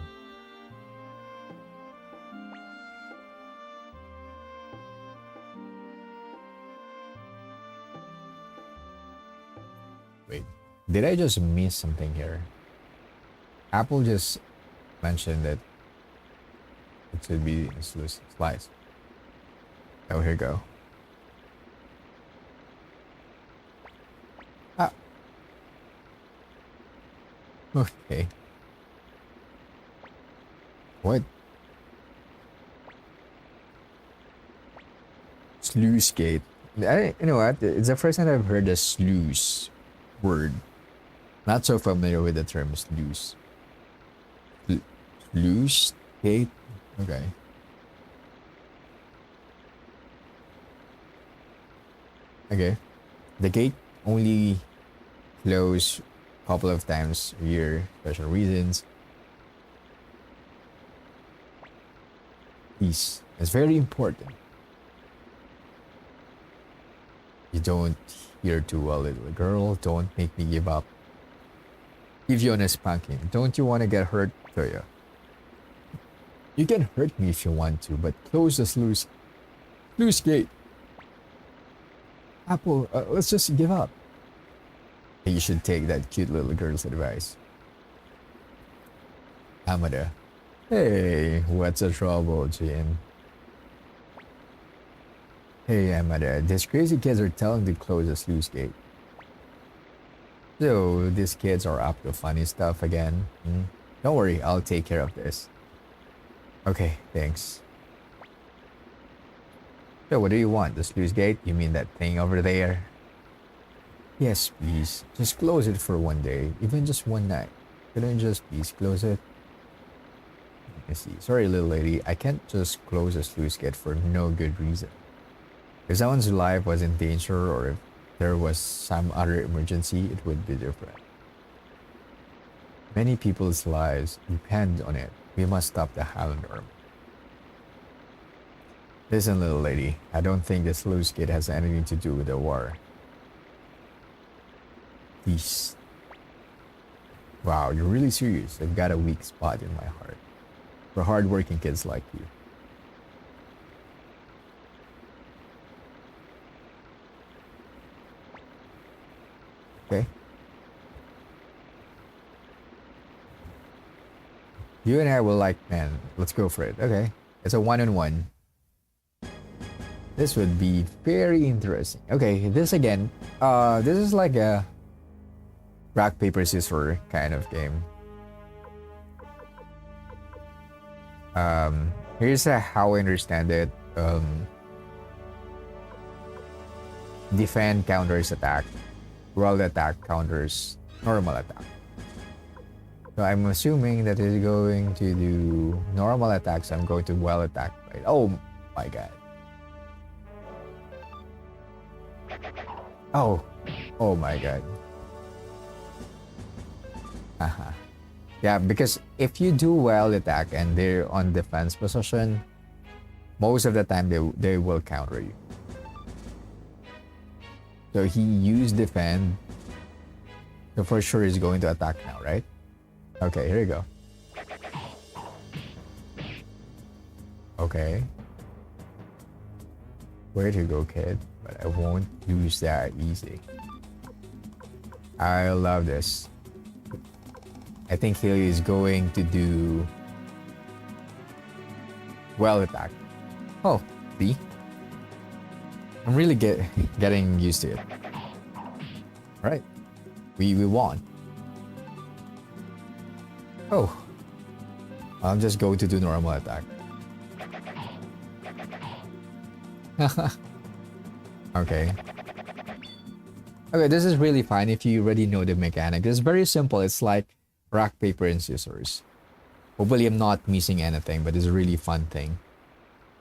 Wait, did I just miss something here? Apple just mentioned that it should be a slice. Oh, here you go. Ah, okay. What? Sluice gate. You know what? It's the first time I've heard the sluice word. Not so familiar with the term sluice. Sluice gate? Okay. Okay. The gate only close a couple of times a year, special reasons. Peace. It's very important. You don't hear too well, little girl. Don't make me give up. Give you on a spanking. Don't you want to get hurt? So yeah. You can hurt me if you want to, but close the sluice gate. Apple, let's just give up. You should take that cute little girl's advice. Amada. Hey, what's the trouble, Jin? Hey, Amada, these crazy kids are telling to close the sluice gate. So, these kids are up to funny stuff again. Don't worry, I'll take care of this. Okay, thanks. So, what do you want? The sluice gate? You mean that thing over there? Yes, please. Just close it for one day, even just one night. Couldn't just please close it? Let me see. Sorry, little lady, I can't just close a sluice gate for no good reason. If someone's life was in danger or if there was some other emergency, it would be different. Many people's lives depend on it. We must stop the Highland Army. Listen, little lady, I don't think the sluice gate has anything to do with the war. Peace. Wow, you're really serious. I've got a weak spot in my heart for hardworking kids like you. Okay. You and I will like, man, let's go for it. Okay. It's a one-on-one. This would be very interesting. Okay, this again. This is like a rock, paper, scissors kind of game. Here's how I understand it. Defend counters attack. Roll attack counters normal attack. So I'm assuming that it's going to do normal attacks. I'm going to well attack, right? Oh my god. Oh my god. Haha. Yeah, because if you do well attack and they're on defense position, most of the time they will counter you. So he used defend. So for sure he's going to attack now, right? Okay, here you go. Okay. Where to go, kid? But I won't lose that easy. I love this. I think he is going to do well attack. Oh, see? I'm really getting used to it. Alright. We won. Oh. I'm just going to do normal attack. Okay. Okay, this is really fun if you already know the mechanic. It's very simple. It's like rock, paper, and scissors. Hopefully I'm not missing anything, but it's a really fun thing.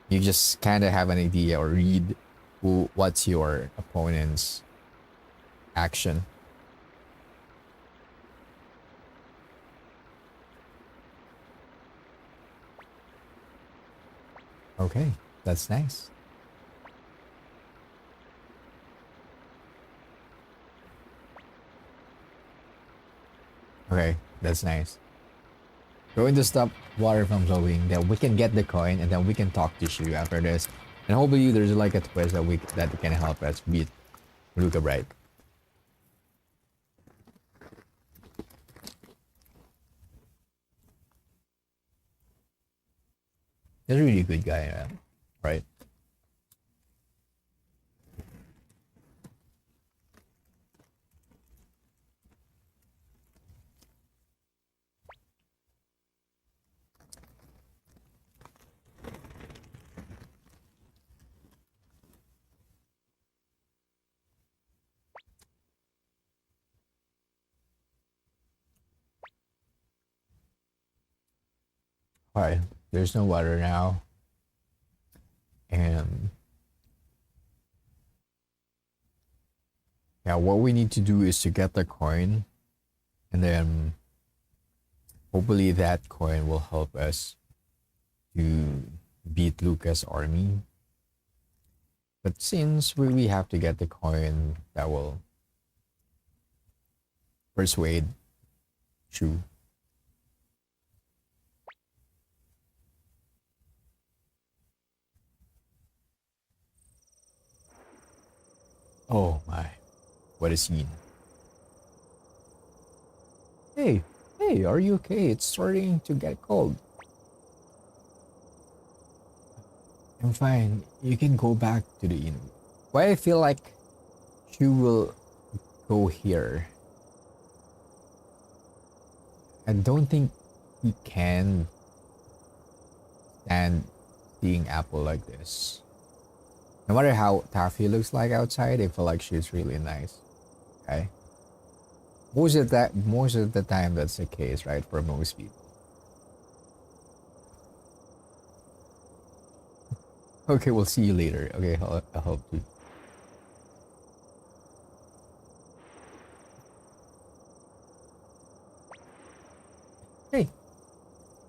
You just kind of have an idea or read what's your opponent's action. Okay, that's nice. Okay, that's nice. Going to stop water from flowing, then we can get the coin and then we can talk to Shu after this. And hopefully there's like a twist that can help us beat Luca Bright. He's a really good guy, right? Alright, there's no water now. And yeah, what we need to do is to get the coin, and then hopefully that coin will help us to beat Lucas' army. But since we have to get the coin that will persuade Shu. Oh my, what a scene. Hey, hey, are you okay? It's starting to get cold. I'm fine. You can go back to the inn. Why I feel like Shu will go here. I don't think he can stand seeing Apple like this. No matter how tough he looks like outside, I feel like she's really nice. Okay? Most of the time that's the case, right? For most people. Okay, we'll see you later. Okay, I'll help you. Hey,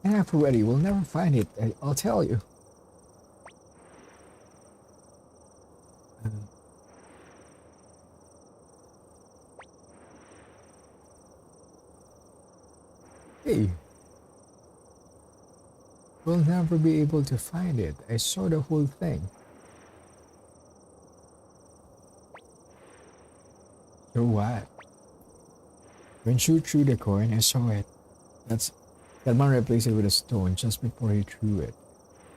enough already. We'll never find it. I'll tell you. Hey, we'll never be able to find it. I saw the whole thing. So what? When Shu threw the coin, I saw it. That's that man replaced it with a stone just before he threw it.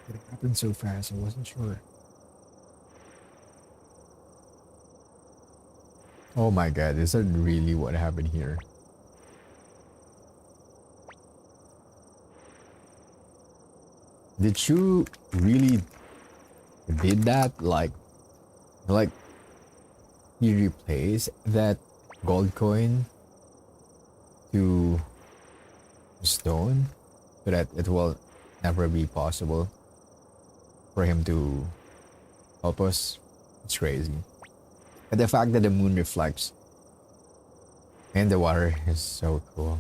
It happened so fast, I wasn't sure. Oh my god, is that really what happened here? Did you really did that? Like he replaced that gold coin to stone so that it will never be possible for him to help us? It's crazy. But the fact that the moon reflects in the water is so cool.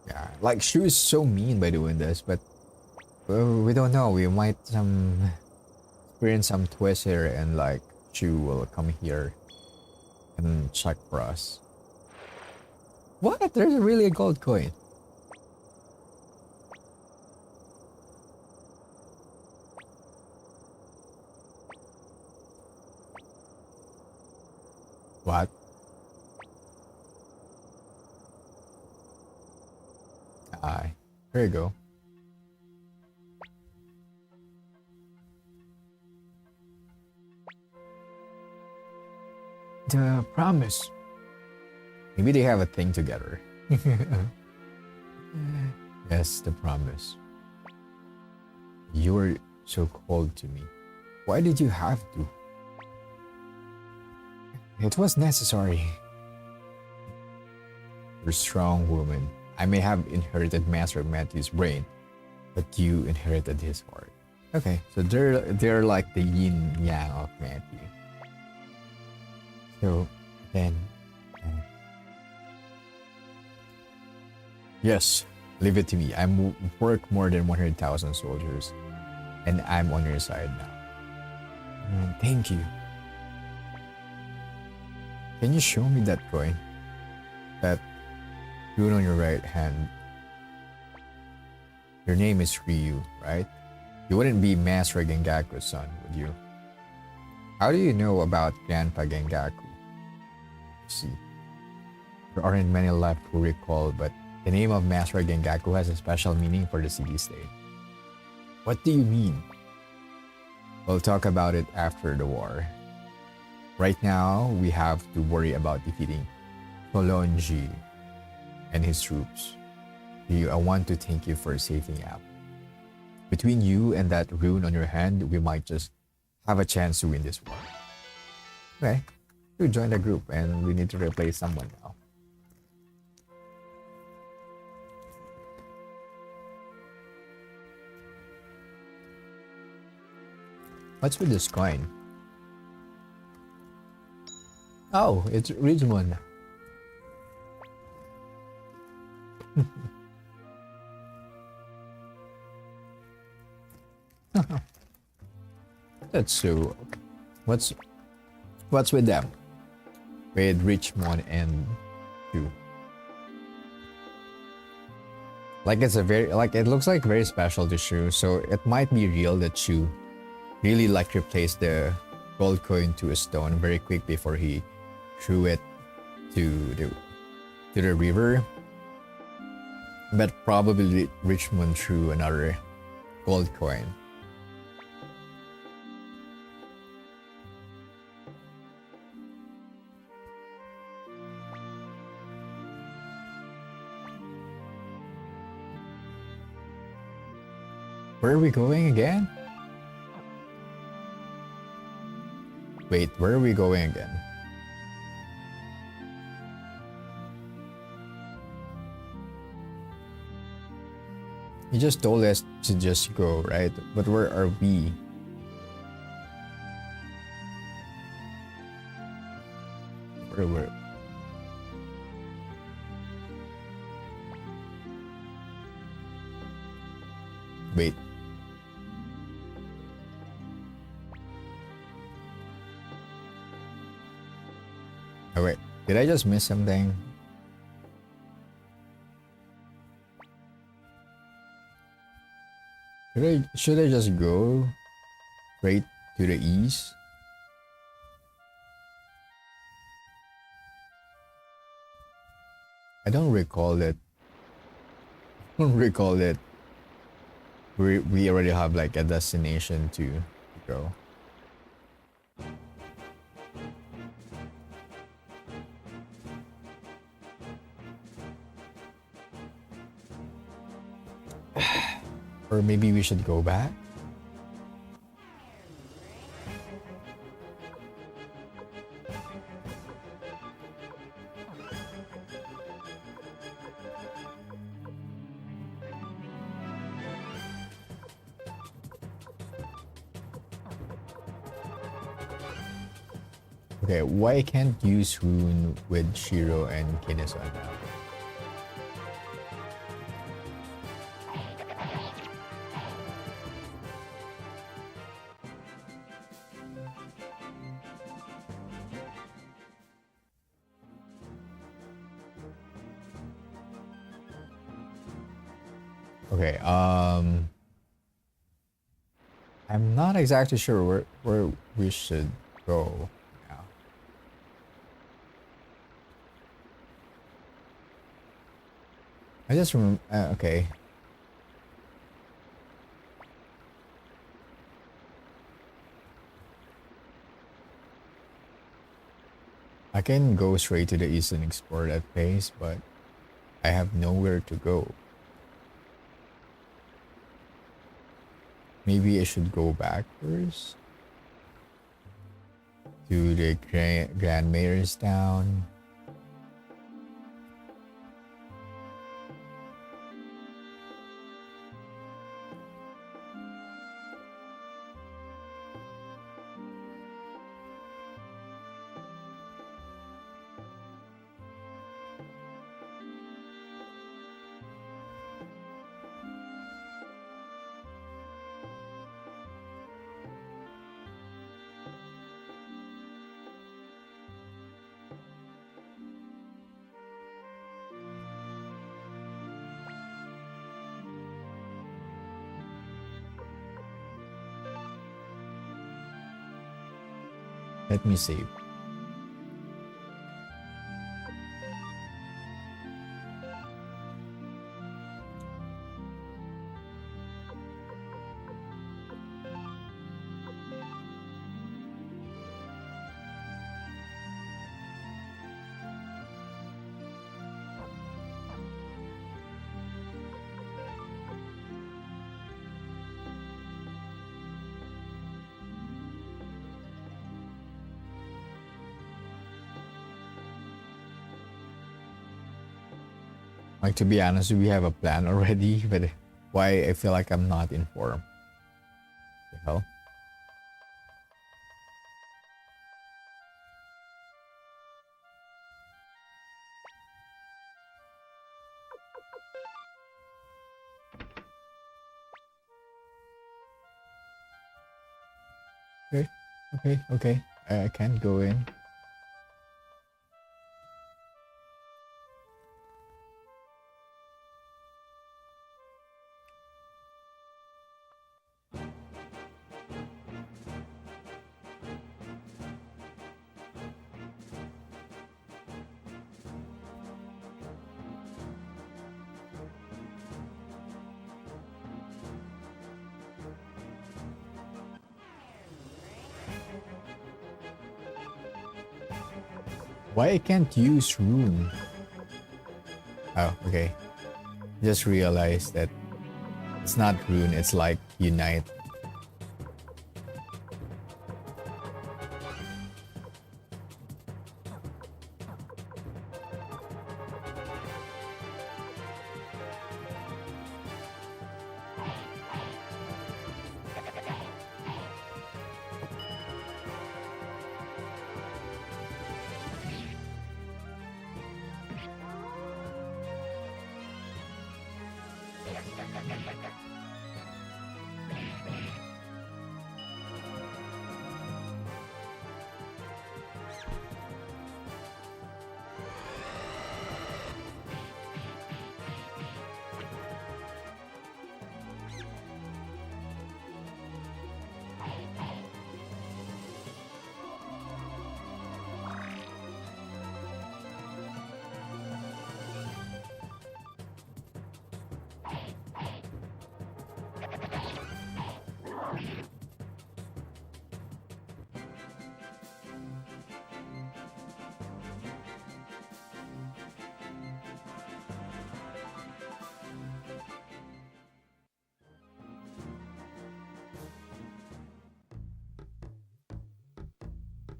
Yeah, like she was so mean by doing this, but well, we don't know. We might experience some twist here, and like she will come here and check for us. What? There's really a gold coin. What? Aye. Here you go. The promise. Maybe they have a thing together. Yes, the promise. You were so cold to me. Why did you have to? It was necessary. You're a strong woman. I may have inherited Master Matthew's brain, but you inherited his heart. Okay, so they're like the yin yang of Matthew. So then, yes, leave it to me. I'm work more than 100,000 soldiers, and I'm on your side now. Thank you. Can you show me that coin? That rune on your right hand. Your name is Ryu, right? You wouldn't be Master Gengaku's son, would you? How do you know about Grandpa Gengaku? See, there aren't many left who recall, but the name of Master Gengaku has a special meaning for the city-state. What do you mean? We'll talk about it after the war. Right now, we have to worry about defeating Solonji and his troops. I want to thank you for saving up. Between you and that rune on your hand, we might just have a chance to win this war. Okay, you join the group and we need to replace someone now. What's with this coin? Oh, it's Ridgemont. That's so. What's with them? With Richmond and you? Like it's a very it looks like very special to Shu, so it might be real that Shu really like replaced the gold coin to a stone very quick before he threw it to the river. But probably Richmond threw another gold coin. Where are we going again? Wait, where are we going again? You just told us to just go, right? But where are we? Where? Wait. Oh wait, did I just miss something? Should I just go straight to the east? I don't recall that. I don't recall that we already have like a destination to go. Or maybe we should go back? Okay, why can't use rune with Shiro and Kineson now? Okay, I'm not exactly sure where we should go now. I just remember, okay. I can go straight to the east and explore that place, but I have nowhere to go. Maybe I should go back first to the Grand Mayor's Town. Let me save. Like, to be honest, we have a plan already, but why I feel like I'm not informed. The hell? Okay, okay. I can't go in. Why I can't use rune? Oh, okay. Just realized that it's not rune, it's like unite.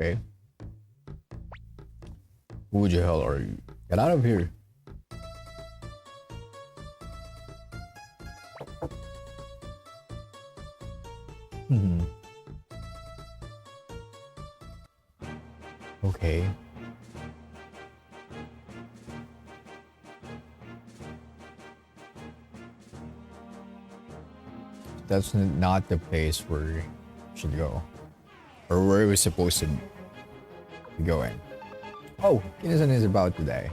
Okay. Who the hell are you? Get out of here. Okay. That's not the place where we should go. Or where we're supposed to be going. Oh, Kinnison is about to die.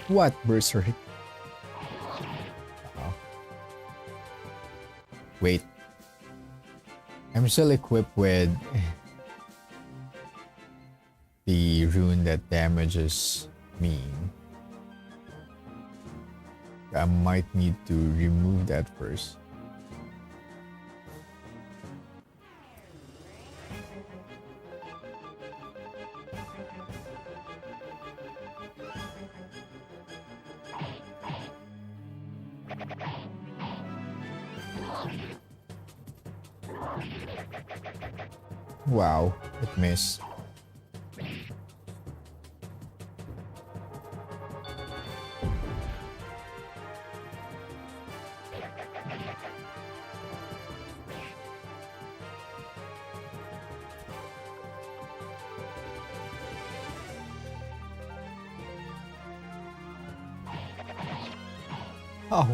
What, Berserk? Wait. I'm still equipped with the rune that damages me. I might need to remove that first. Wow, it missed. Oh,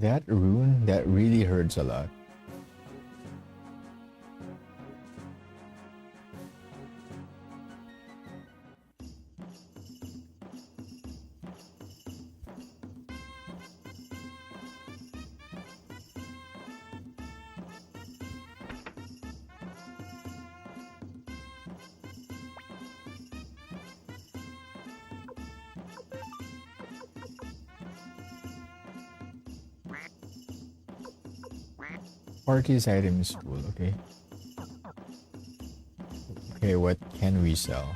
That rune, that really hurts a lot. Party's item is full, okay. Okay, what can we sell?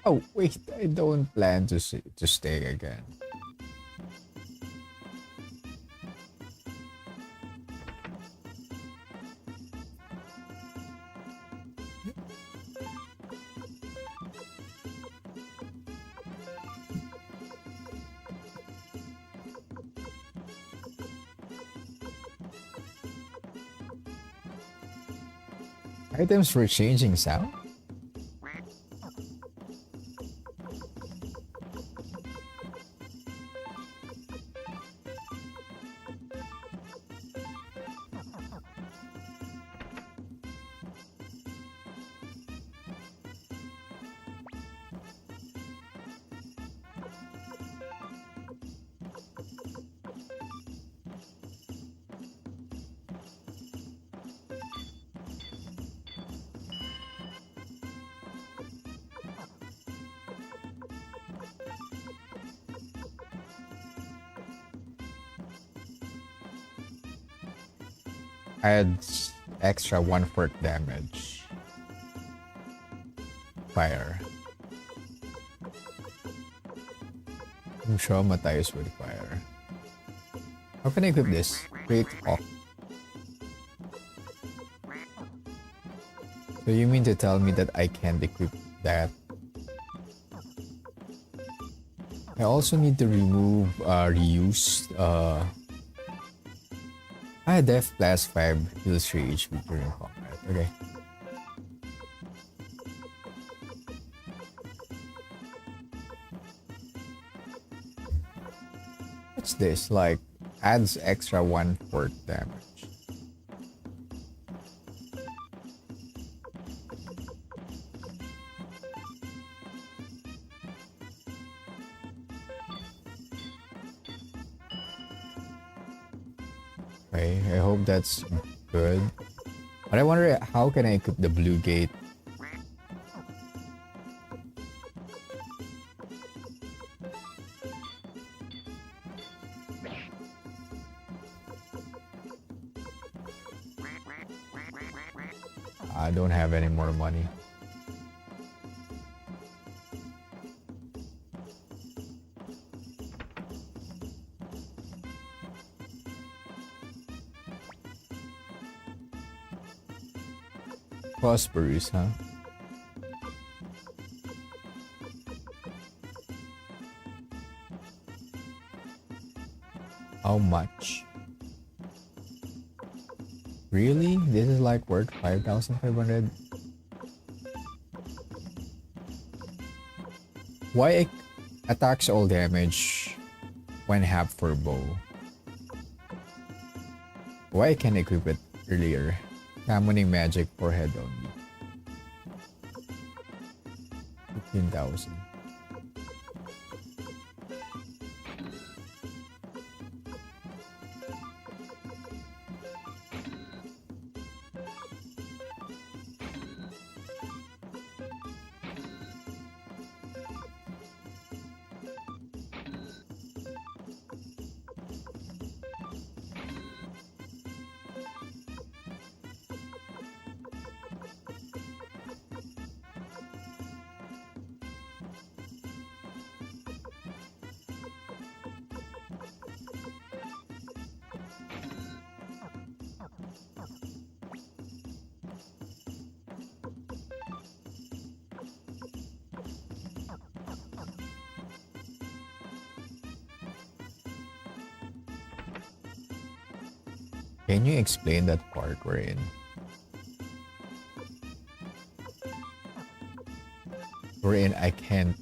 Oh, wait, I don't plan to stay again. Items for changing sound? Adds extra 1/4 damage. Fire. I'm traumatized with fire. How can I equip this? Create off. So you mean to tell me that I can't equip that? I also need to remove reuse def plus 5 heals 3 HP during combat. Okay. What's this? Like adds extra 1/4 damage. Okay, I hope that's good. But I wonder how can I equip the blue gate? I don't have any more money. Prosperous, huh? How much? Really? This is like worth 5,500? Why attacks all damage when half for bow? Why can't I equip it earlier? Summoning magic for head only. 10,000. Can you explain that part we're in? We're in, I can't.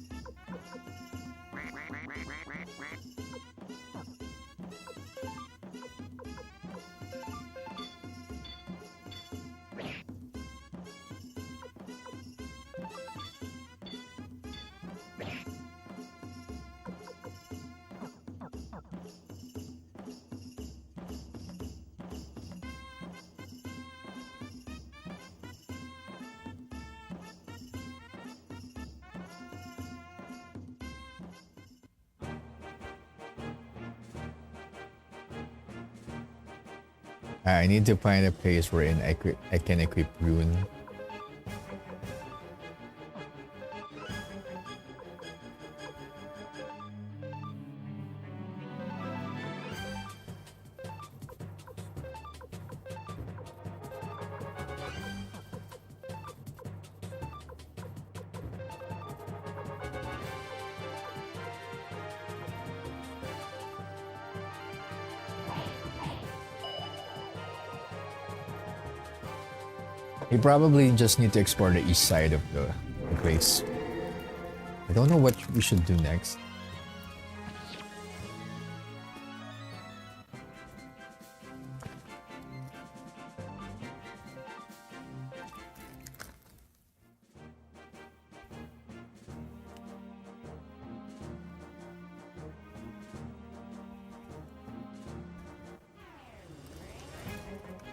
I need to find a place wherein I can equip rune. We probably just need to explore the east side of the place. I don't know what we should do next.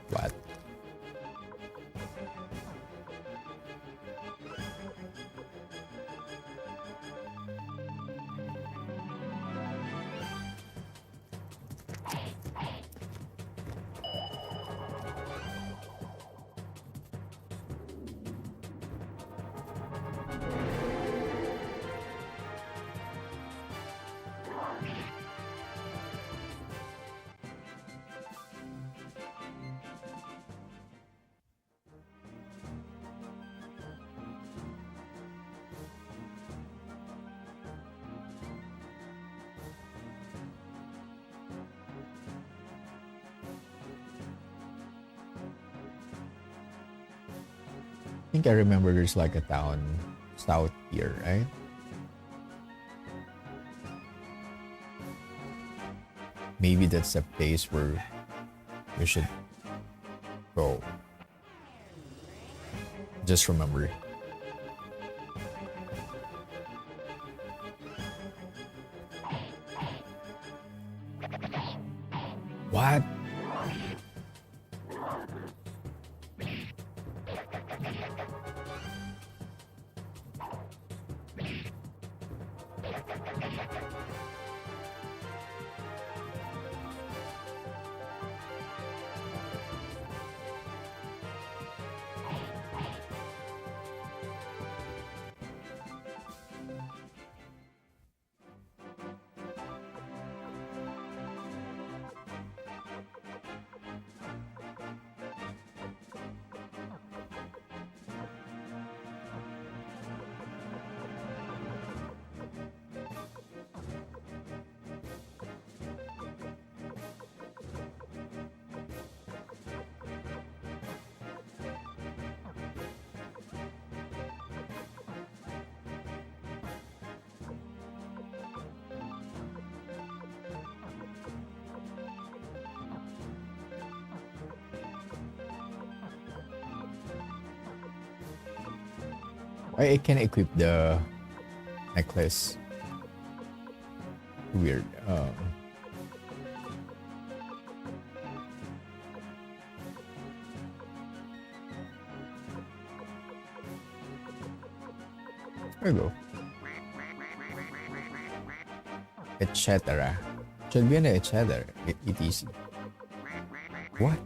What? I think I remember there's like a town south here, right? Maybe that's the place where we should go. Just remember. What? I can equip the necklace. Weird. There we go. Etc. Should be an etc. etc. What?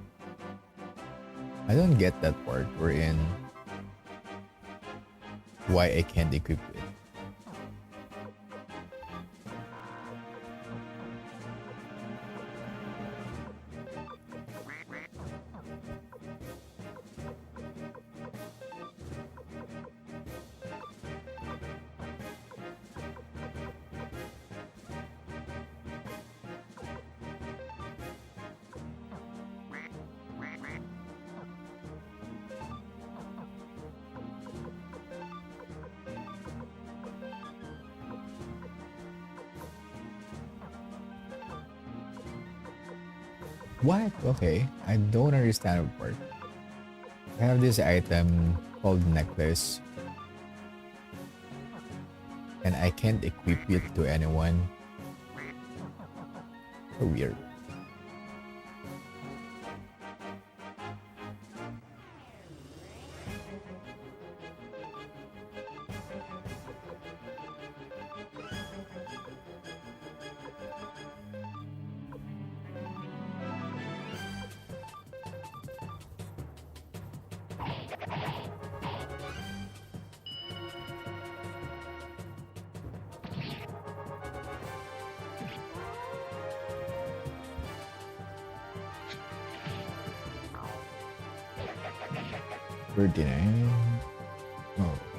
I don't get that part. We're in. Why I can't equip it. What? Okay, I don't understand the part. I have this item called necklace, and I can't equip it to anyone. So weird.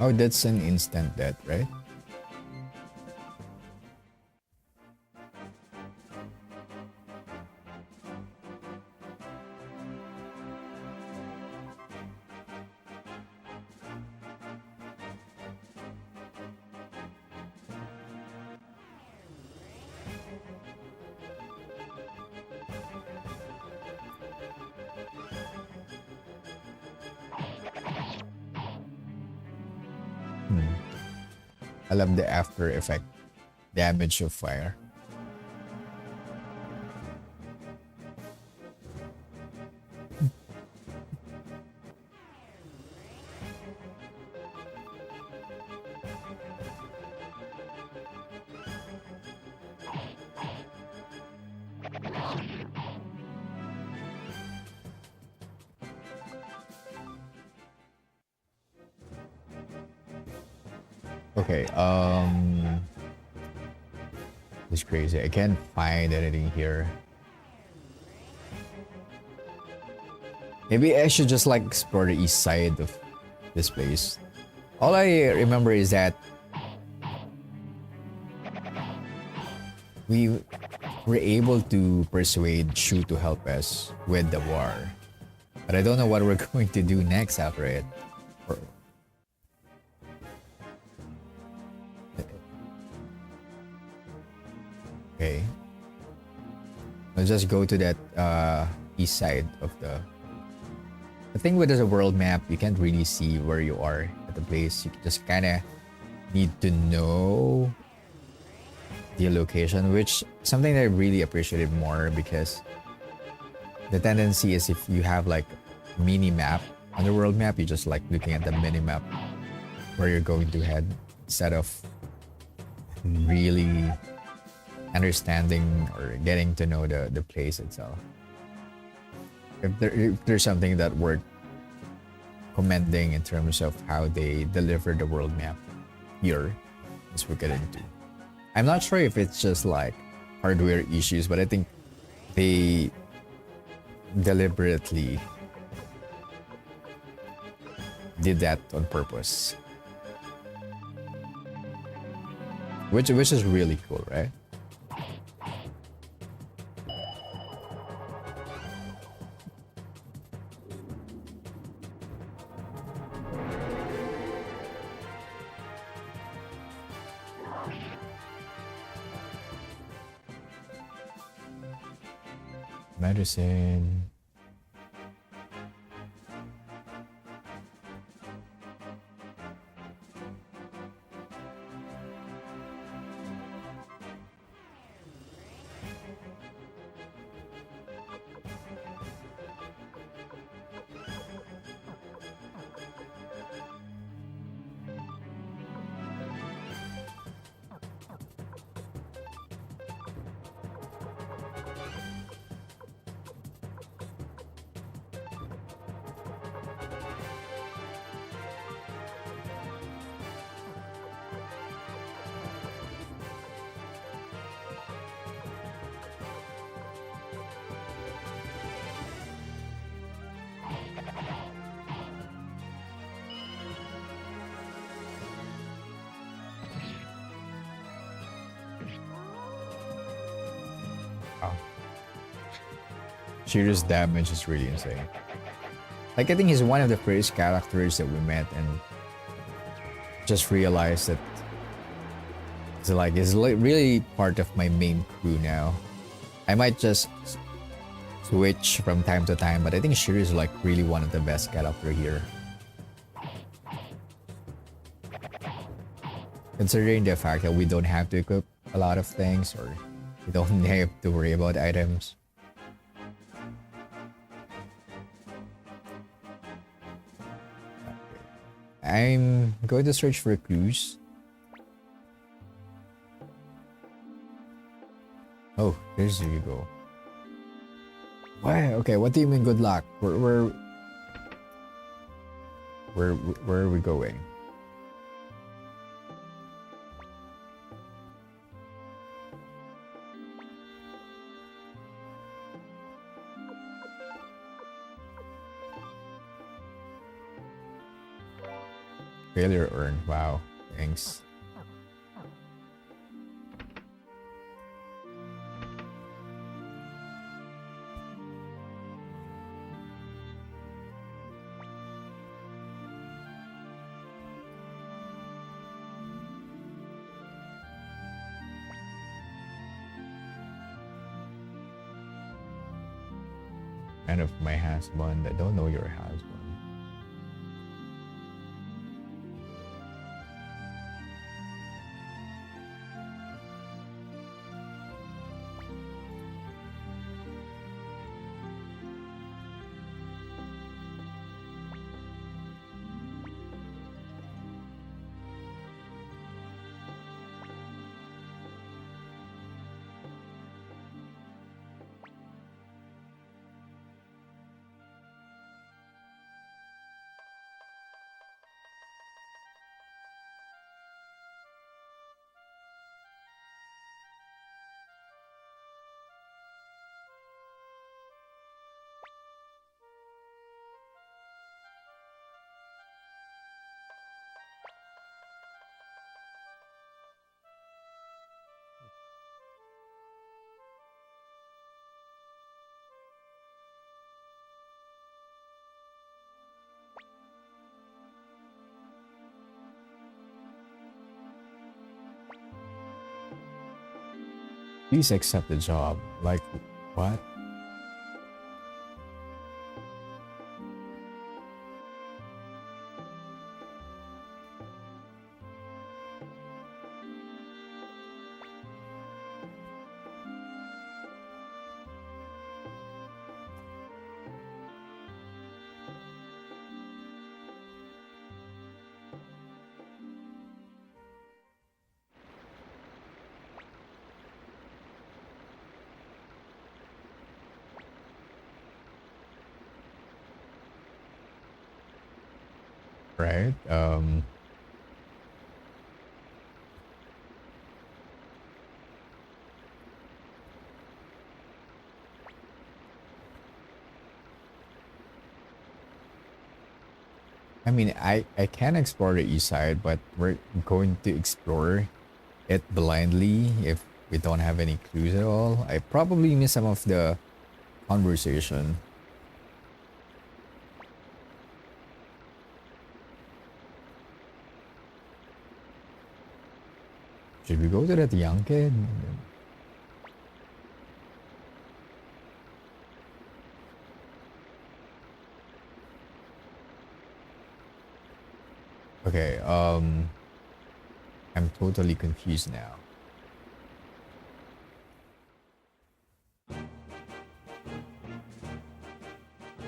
Oh, that's an instant death, right? I love the after effect damage of fire. Okay, it's crazy. I can't find anything here. Maybe I should just like explore the east side of this place. All I remember is that we were able to persuade Shu to help us with the war. But I don't know what we're going to do next after it. Okay. Let's just go to that east side of the... The thing with the world map, you can't really see where you are at the place. You just kind of need to know the location, which something that I really appreciated more, because the tendency is if you have like mini map on the world map, you're just like looking at the mini map where you're going to head instead of really understanding or getting to know the place itself. If there's something that worth commending in terms of how they deliver the world map here, as we get into. I'm not sure if it's just like hardware issues, but I think they deliberately did that on purpose. Which is really cool, right? Medicine. Wow. Shiro's damage is really insane. Like I think he's one of the first characters that we met and just realized that it's like really part of my main crew now. I might just switch from time to time, but I think Shiro is like really one of the best character here. Considering the fact that we don't have to equip a lot of things or we don't have to worry about items. I'm going to search for clues. Oh, there's you go. Why? Okay, what do you mean good luck? Where are we going? Failure earned. Wow. Thanks. Friend of my husband. I don't know your husband. Please accept the job. Like, what? Right? I mean, I can explore the east side, but we're going to explore it blindly if we don't have any clues at all. I probably miss some of the conversation. Should we go to that young kid? Okay, I'm totally confused now.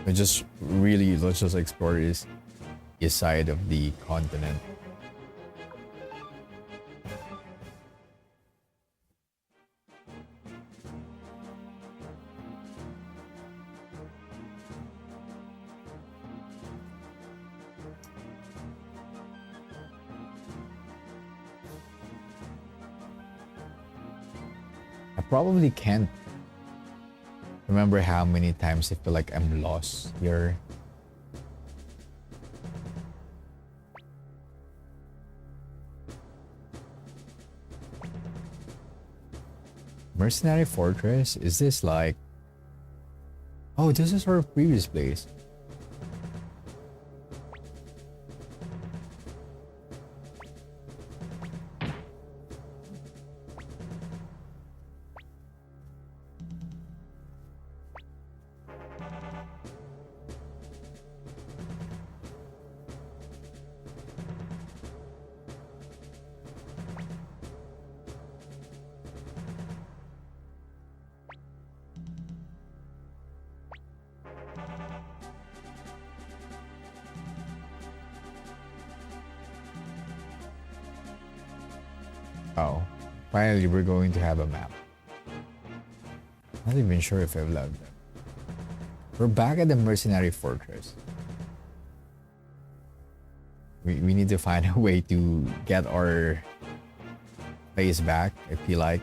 Let's just explore this east side of the continent. I probably can't remember how many times I feel like I'm lost here. Mercenary Fortress? Is this like... Oh, this is our previous place. Oh, finally we're going to have a map. Not even sure if I've logged them. We're back at the Mercenary Fortress. We need to find a way to get our place back, I feel like.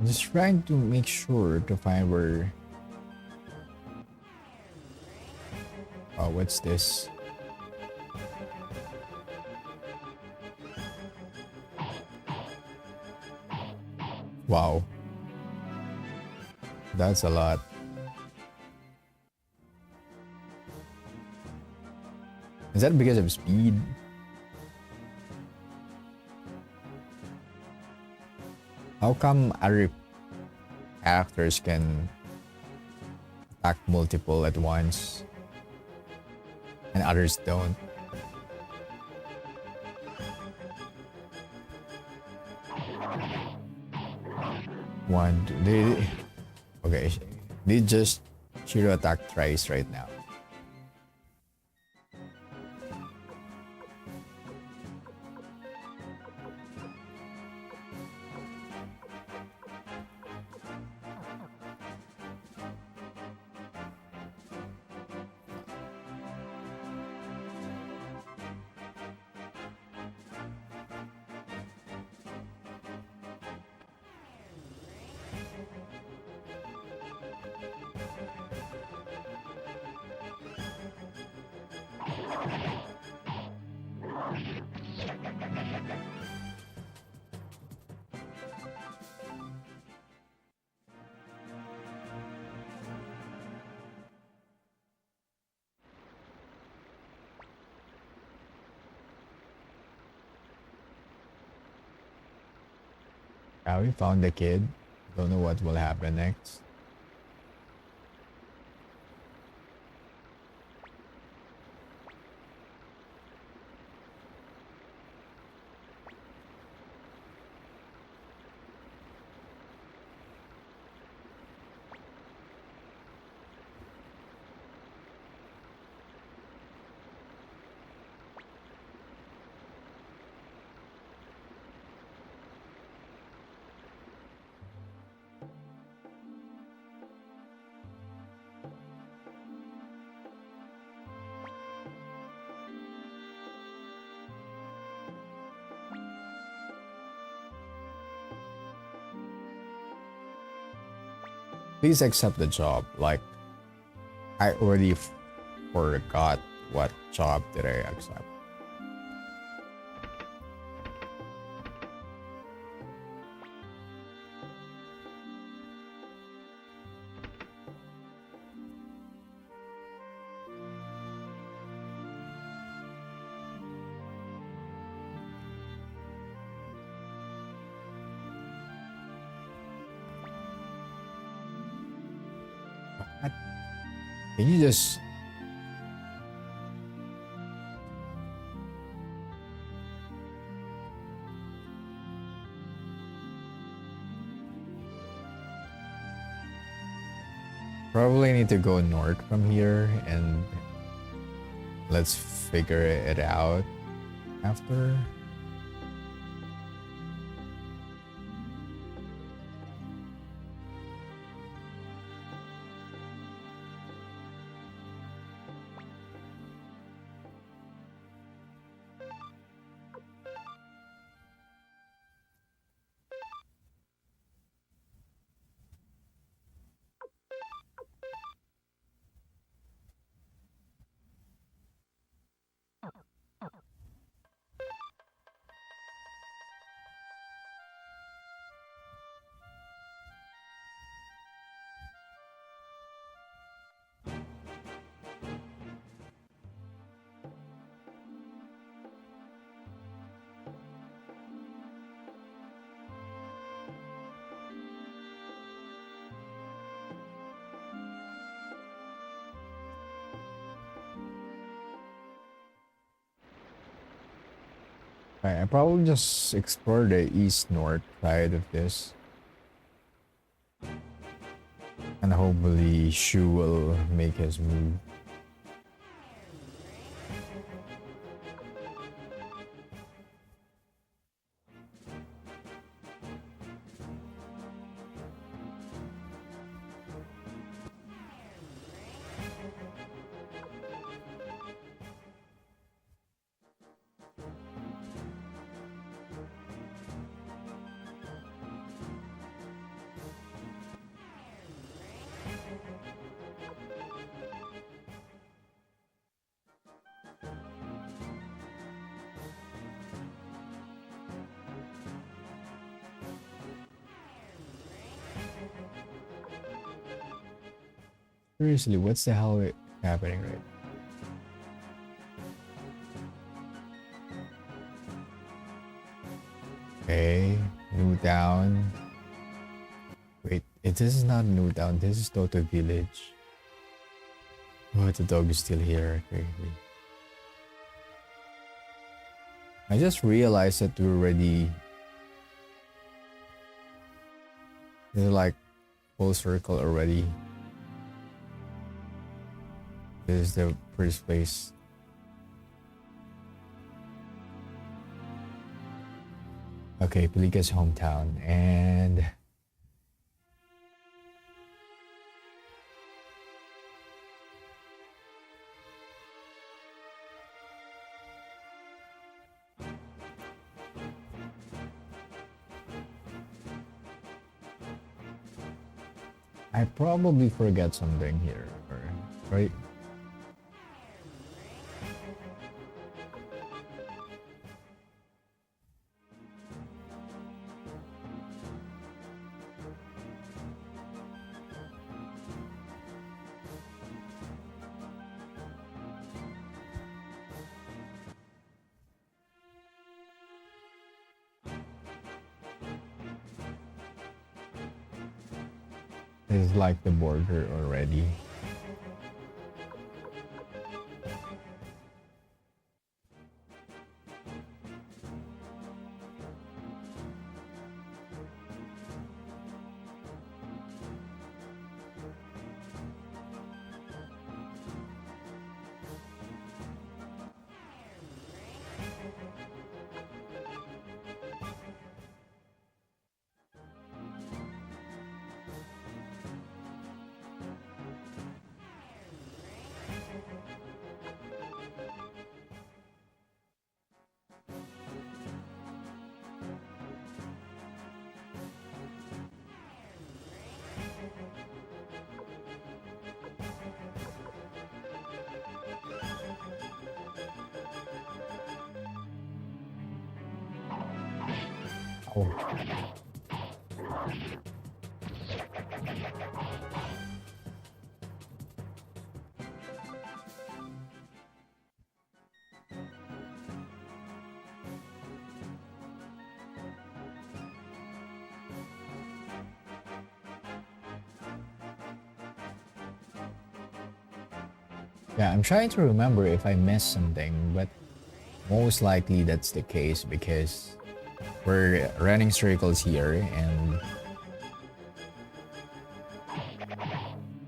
I'm just trying to make sure to find where... Oh, what's this? Wow. That's a lot. Is that because of speed? How come other characters can attack multiple at once and others don't? One, two, they... Okay, they just Shiro attack thrice right now. Yeah, we found the kid. Don't know what will happen next. Please accept the job. Like, I already forgot what job did I accept. Can you just... Probably need to go north from here and let's figure it out after. Right, I probably just explore the east-north side of this. And hopefully Shu will make his move. Seriously, what's the hell happening right now? Okay, New Town. Wait, this is not New Town, this is Toto Village. Oh, the dog is still here. Okay. I just realized that we're already... They're like full circle already. This is the first place. Okay, Pelika's hometown, and I probably forget something here, right? This is like the border already. Oh. Yeah, I'm trying to remember if I missed something, but most likely that's the case because we're running circles here and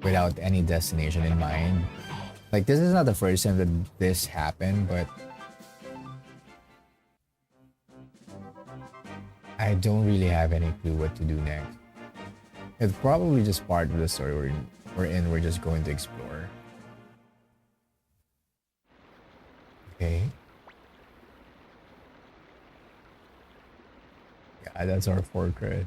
without any destination in mind. Like, this is not the first time that this happened, but I don't really have any clue what to do next. It's probably just part of the story we're in. We're just going to explore. Okay. Yeah, that's our fortress.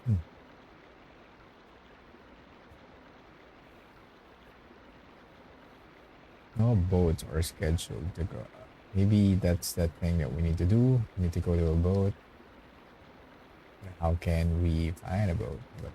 Hmm. No boats are scheduled to go. Maybe that's that thing that we need to do. We need to go to a boat. How can we find a boat? But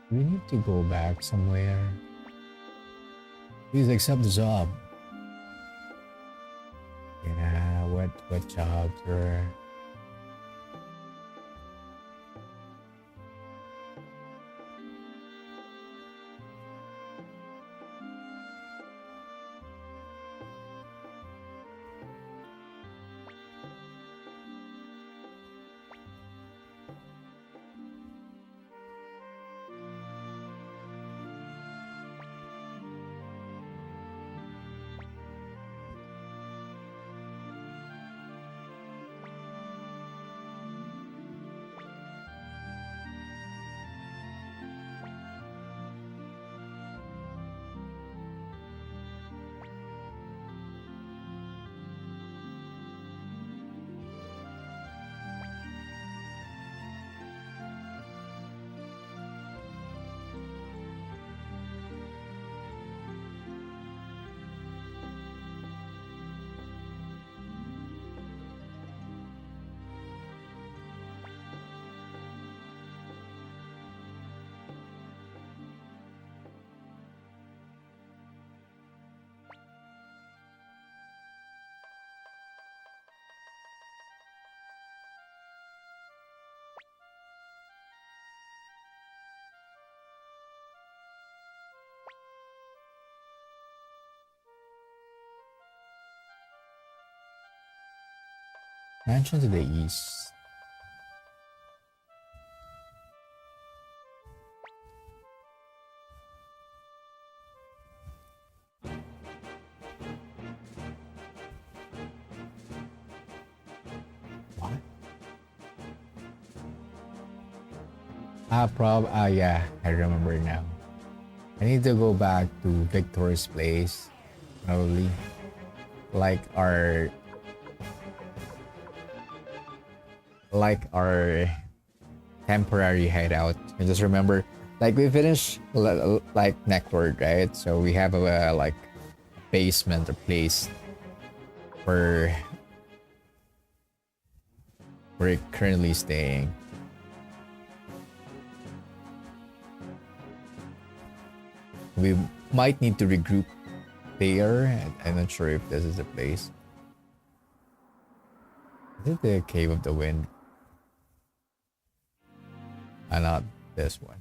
we need to go back somewhere. Please accept the job. Yeah, what jobs are? Mansion to the east. What? Yeah, I remember now. I need to go back to Victor's place, probably. Like our temporary hideout. I just remember, like, we finished like NECLORD, right? So we have a like basement or place where we're currently staying. We might need to regroup there. I'm not sure if this is the place. Is it the Cave of the Wind? Not this one.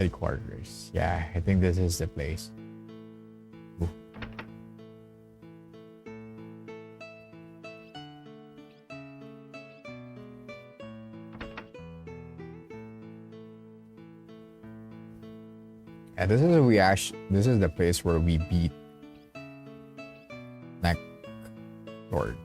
Headquarters. Yeah, I think this is the place. Ooh. Yeah, this is the place where we beat NECLORD.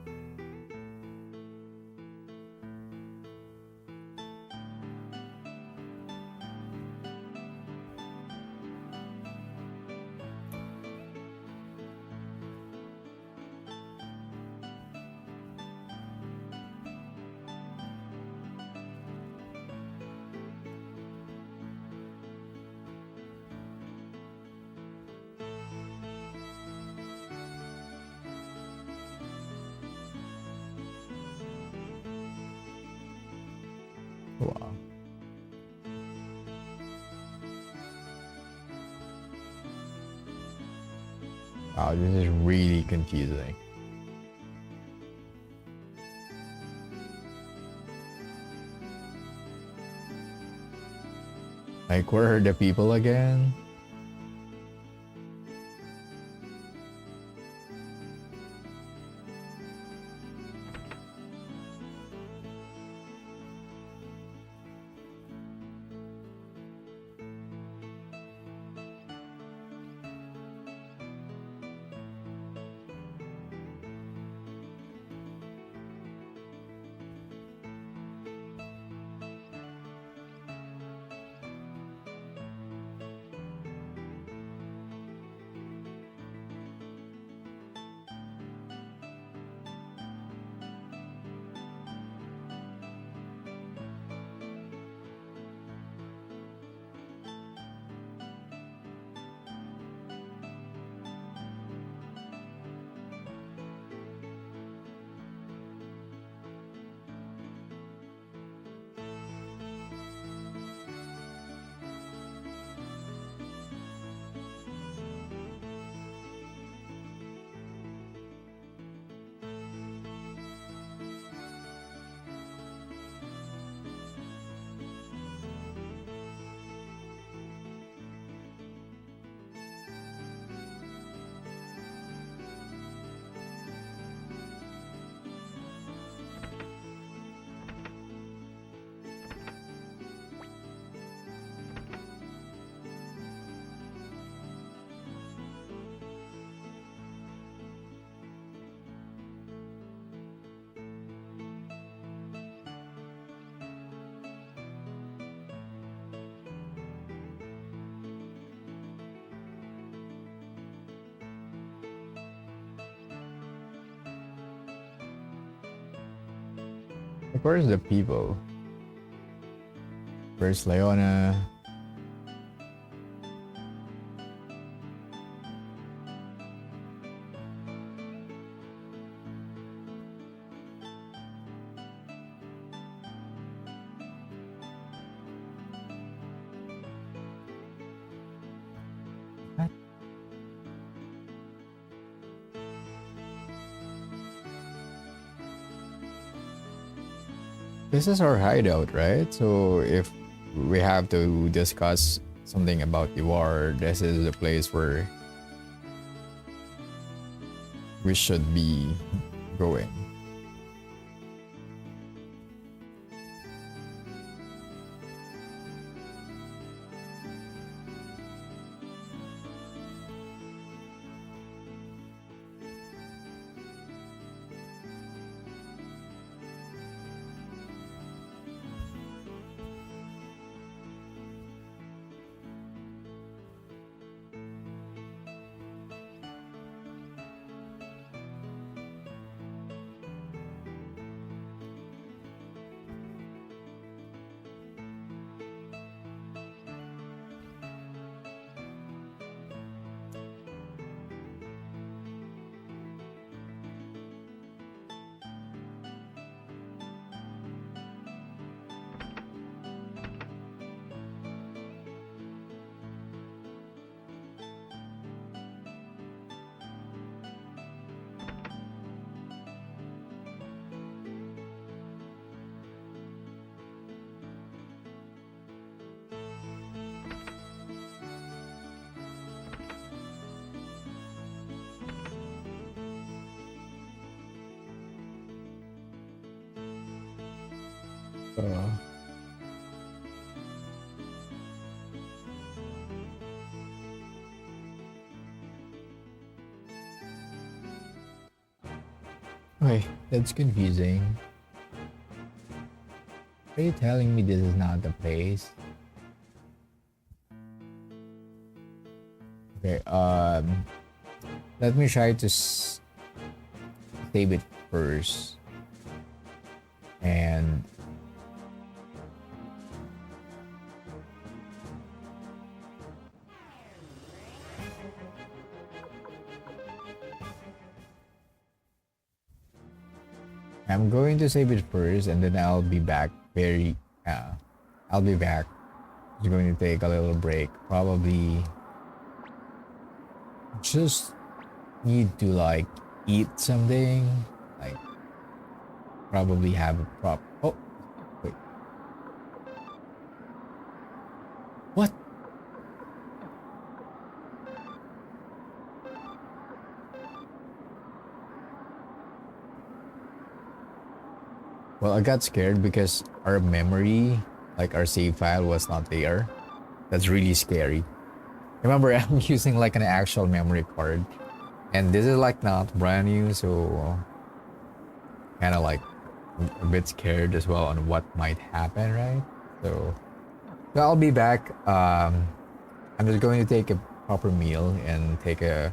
Wow. Wow, this is really confusing. Like, where are the people again? Like, where's the people? Where's Leona? What? This is our hideout, right? So if we have to discuss something about the war, this is the place where we should be going. Uh, Okay, that's confusing. Are you telling me this is not the place? Okay, let me try to save it first. And I'm going to save it first, and then I'll be back I'll be back. Just going to take a little break. Probably just need to like eat something. Like probably have a prop. Oh, wait. What? Well, I got scared because our memory, like our save file, was not there. That's really scary. Remember, I'm using like an actual memory card, and this is like not brand new, so kind of like a bit scared as well on what might happen, right? So I'll be back. I'm just going to take a proper meal and take a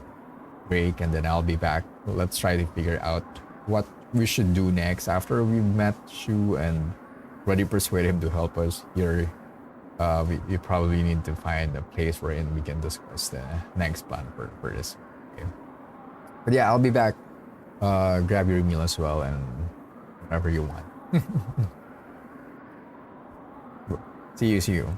break, and then I'll be back. Let's try to figure out what we should do next after we met Shu and already persuade him to help us here. We probably need to find a place wherein we can discuss the next plan for this. Okay. But yeah, I'll be back. Grab your meal as well and whatever you want. See you.